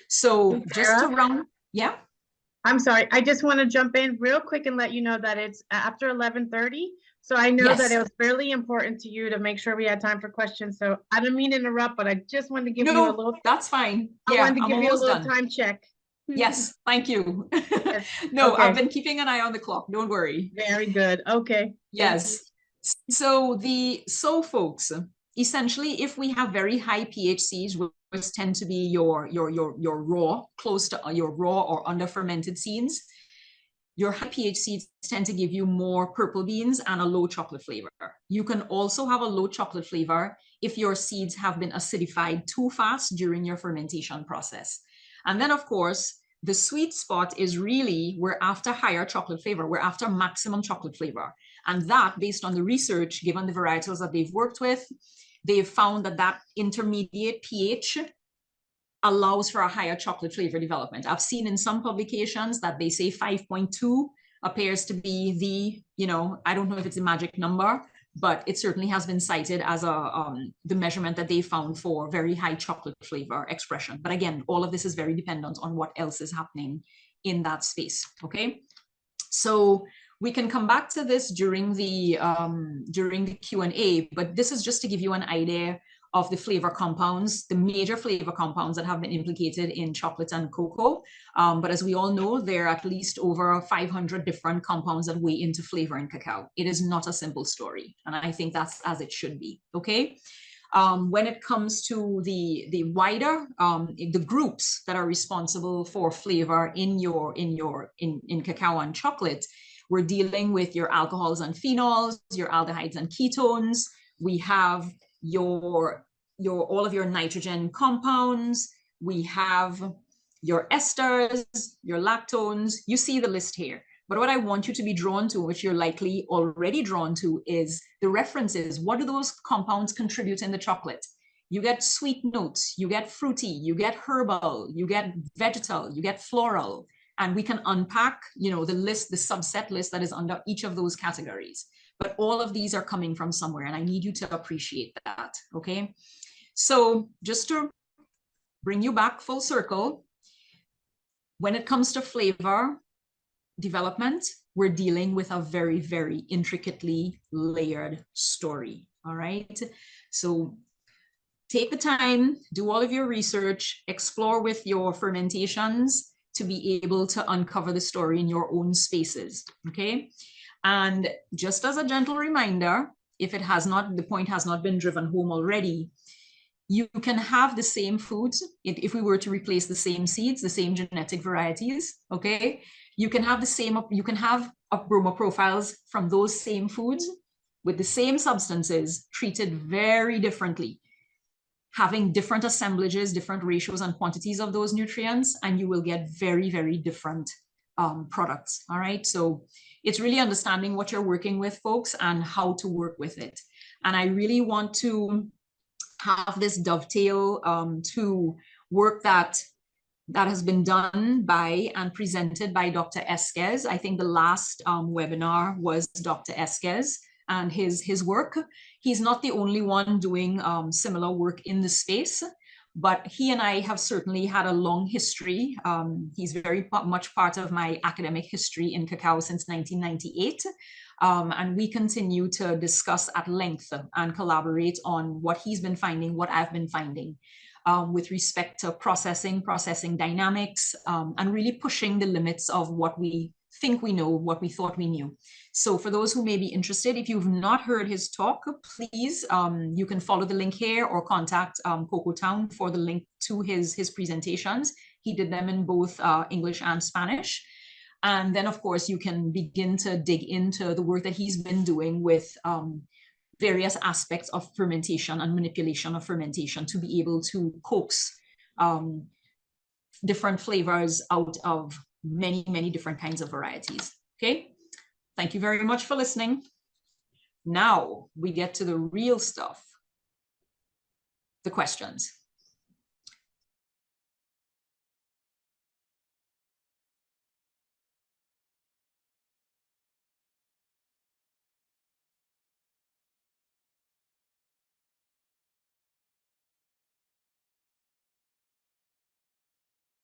So just to round, yeah? I'm sorry, I just want to jump in real quick and let you know that it's after 11:30. So I know that it was fairly important to you to make sure we had time for questions. So I don't mean to interrupt, but I just wanted to give you a little. That's fine. I wanted to give you a little time check. Yes, thank you. Yes. No, Okay. I've been keeping an eye on the clock. Don't worry. Very good. Okay. Yes. So folks, essentially, if we have very high pH seeds, which tend to be your raw, close to your raw or under fermented seeds, your high pH seeds tend to give you more purple beans and a low chocolate flavor. You can also have a low chocolate flavor if your seeds have been acidified too fast during your fermentation process. And then, of course, the sweet spot is really, we're after higher chocolate flavor. We're after maximum chocolate flavor. And that, based on the research, given the varietals that they've worked with, they've found that that intermediate pH allows for a higher chocolate flavor development. I've seen in some publications that they say 5.2 appears to be the, I don't know if it's a magic number, but it certainly has been cited as the measurement that they found for very high chocolate flavor expression. But again, all of this is very dependent on what else is happening in that space, okay? So we can come back to this during the Q&A, but this is just to give you an idea of the flavor compounds, the major flavor compounds that have been implicated in chocolate and cocoa. But as we all know, there are at least over 500 different compounds that weigh into flavor in cacao. It is not a simple story, and I think that's as it should be, okay? When it comes to the wider, the groups that are responsible for flavor in cacao and chocolate, we're dealing with your alcohols and phenols, your aldehydes and ketones. We have all of your nitrogen compounds. We have your esters, your lactones. You see the list here. But what I want you to be drawn to, which you're likely already drawn to, is the references. What do those compounds contribute in the chocolate? You get sweet notes, you get fruity, you get herbal, you get vegetal, you get floral. And we can unpack, the list, the subset list that is under each of those categories. But all of these are coming from somewhere, and I need you to appreciate that, okay? So just to bring you back full circle, when it comes to flavor development, we're dealing with a very, very intricately layered story, all right? So take the time, do all of your research, explore with your fermentations to be able to uncover the story in your own spaces, okay? And just as a gentle reminder, if the point has not been driven home already, you can have the same foods. If we were to replace the same seeds, the same genetic varieties, okay? You can have aroma profiles from those same foods with the same substances treated very differently, having different assemblages, different ratios and quantities of those nutrients, and you will get very, very different products, all right? So it's really understanding what you're working with, folks, and how to work with it. And I really want to have this dovetail to work that has been done by and presented by Dr. Esquez. I think the last webinar was Dr. Esquez and his work. He's not the only one doing similar work in the space, but he and I have certainly had a long history. He's very much part of my academic history in cacao since 1998. And we continue to discuss at length and collaborate on what he's been finding, what I've been finding with respect to processing dynamics, and really pushing the limits of what we think we know, what we thought we knew. So for those who may be interested, if you've not heard his talk, please, you can follow the link here or contact Cocoa Town for the link to his presentations. He did them in both English and Spanish. And then, of course, you can begin to dig into the work that he's been doing with various aspects of fermentation and manipulation of fermentation to be able to coax different flavors out of many, many different kinds of varieties. Okay, thank you very much for listening. Now we get to the real stuff, the questions.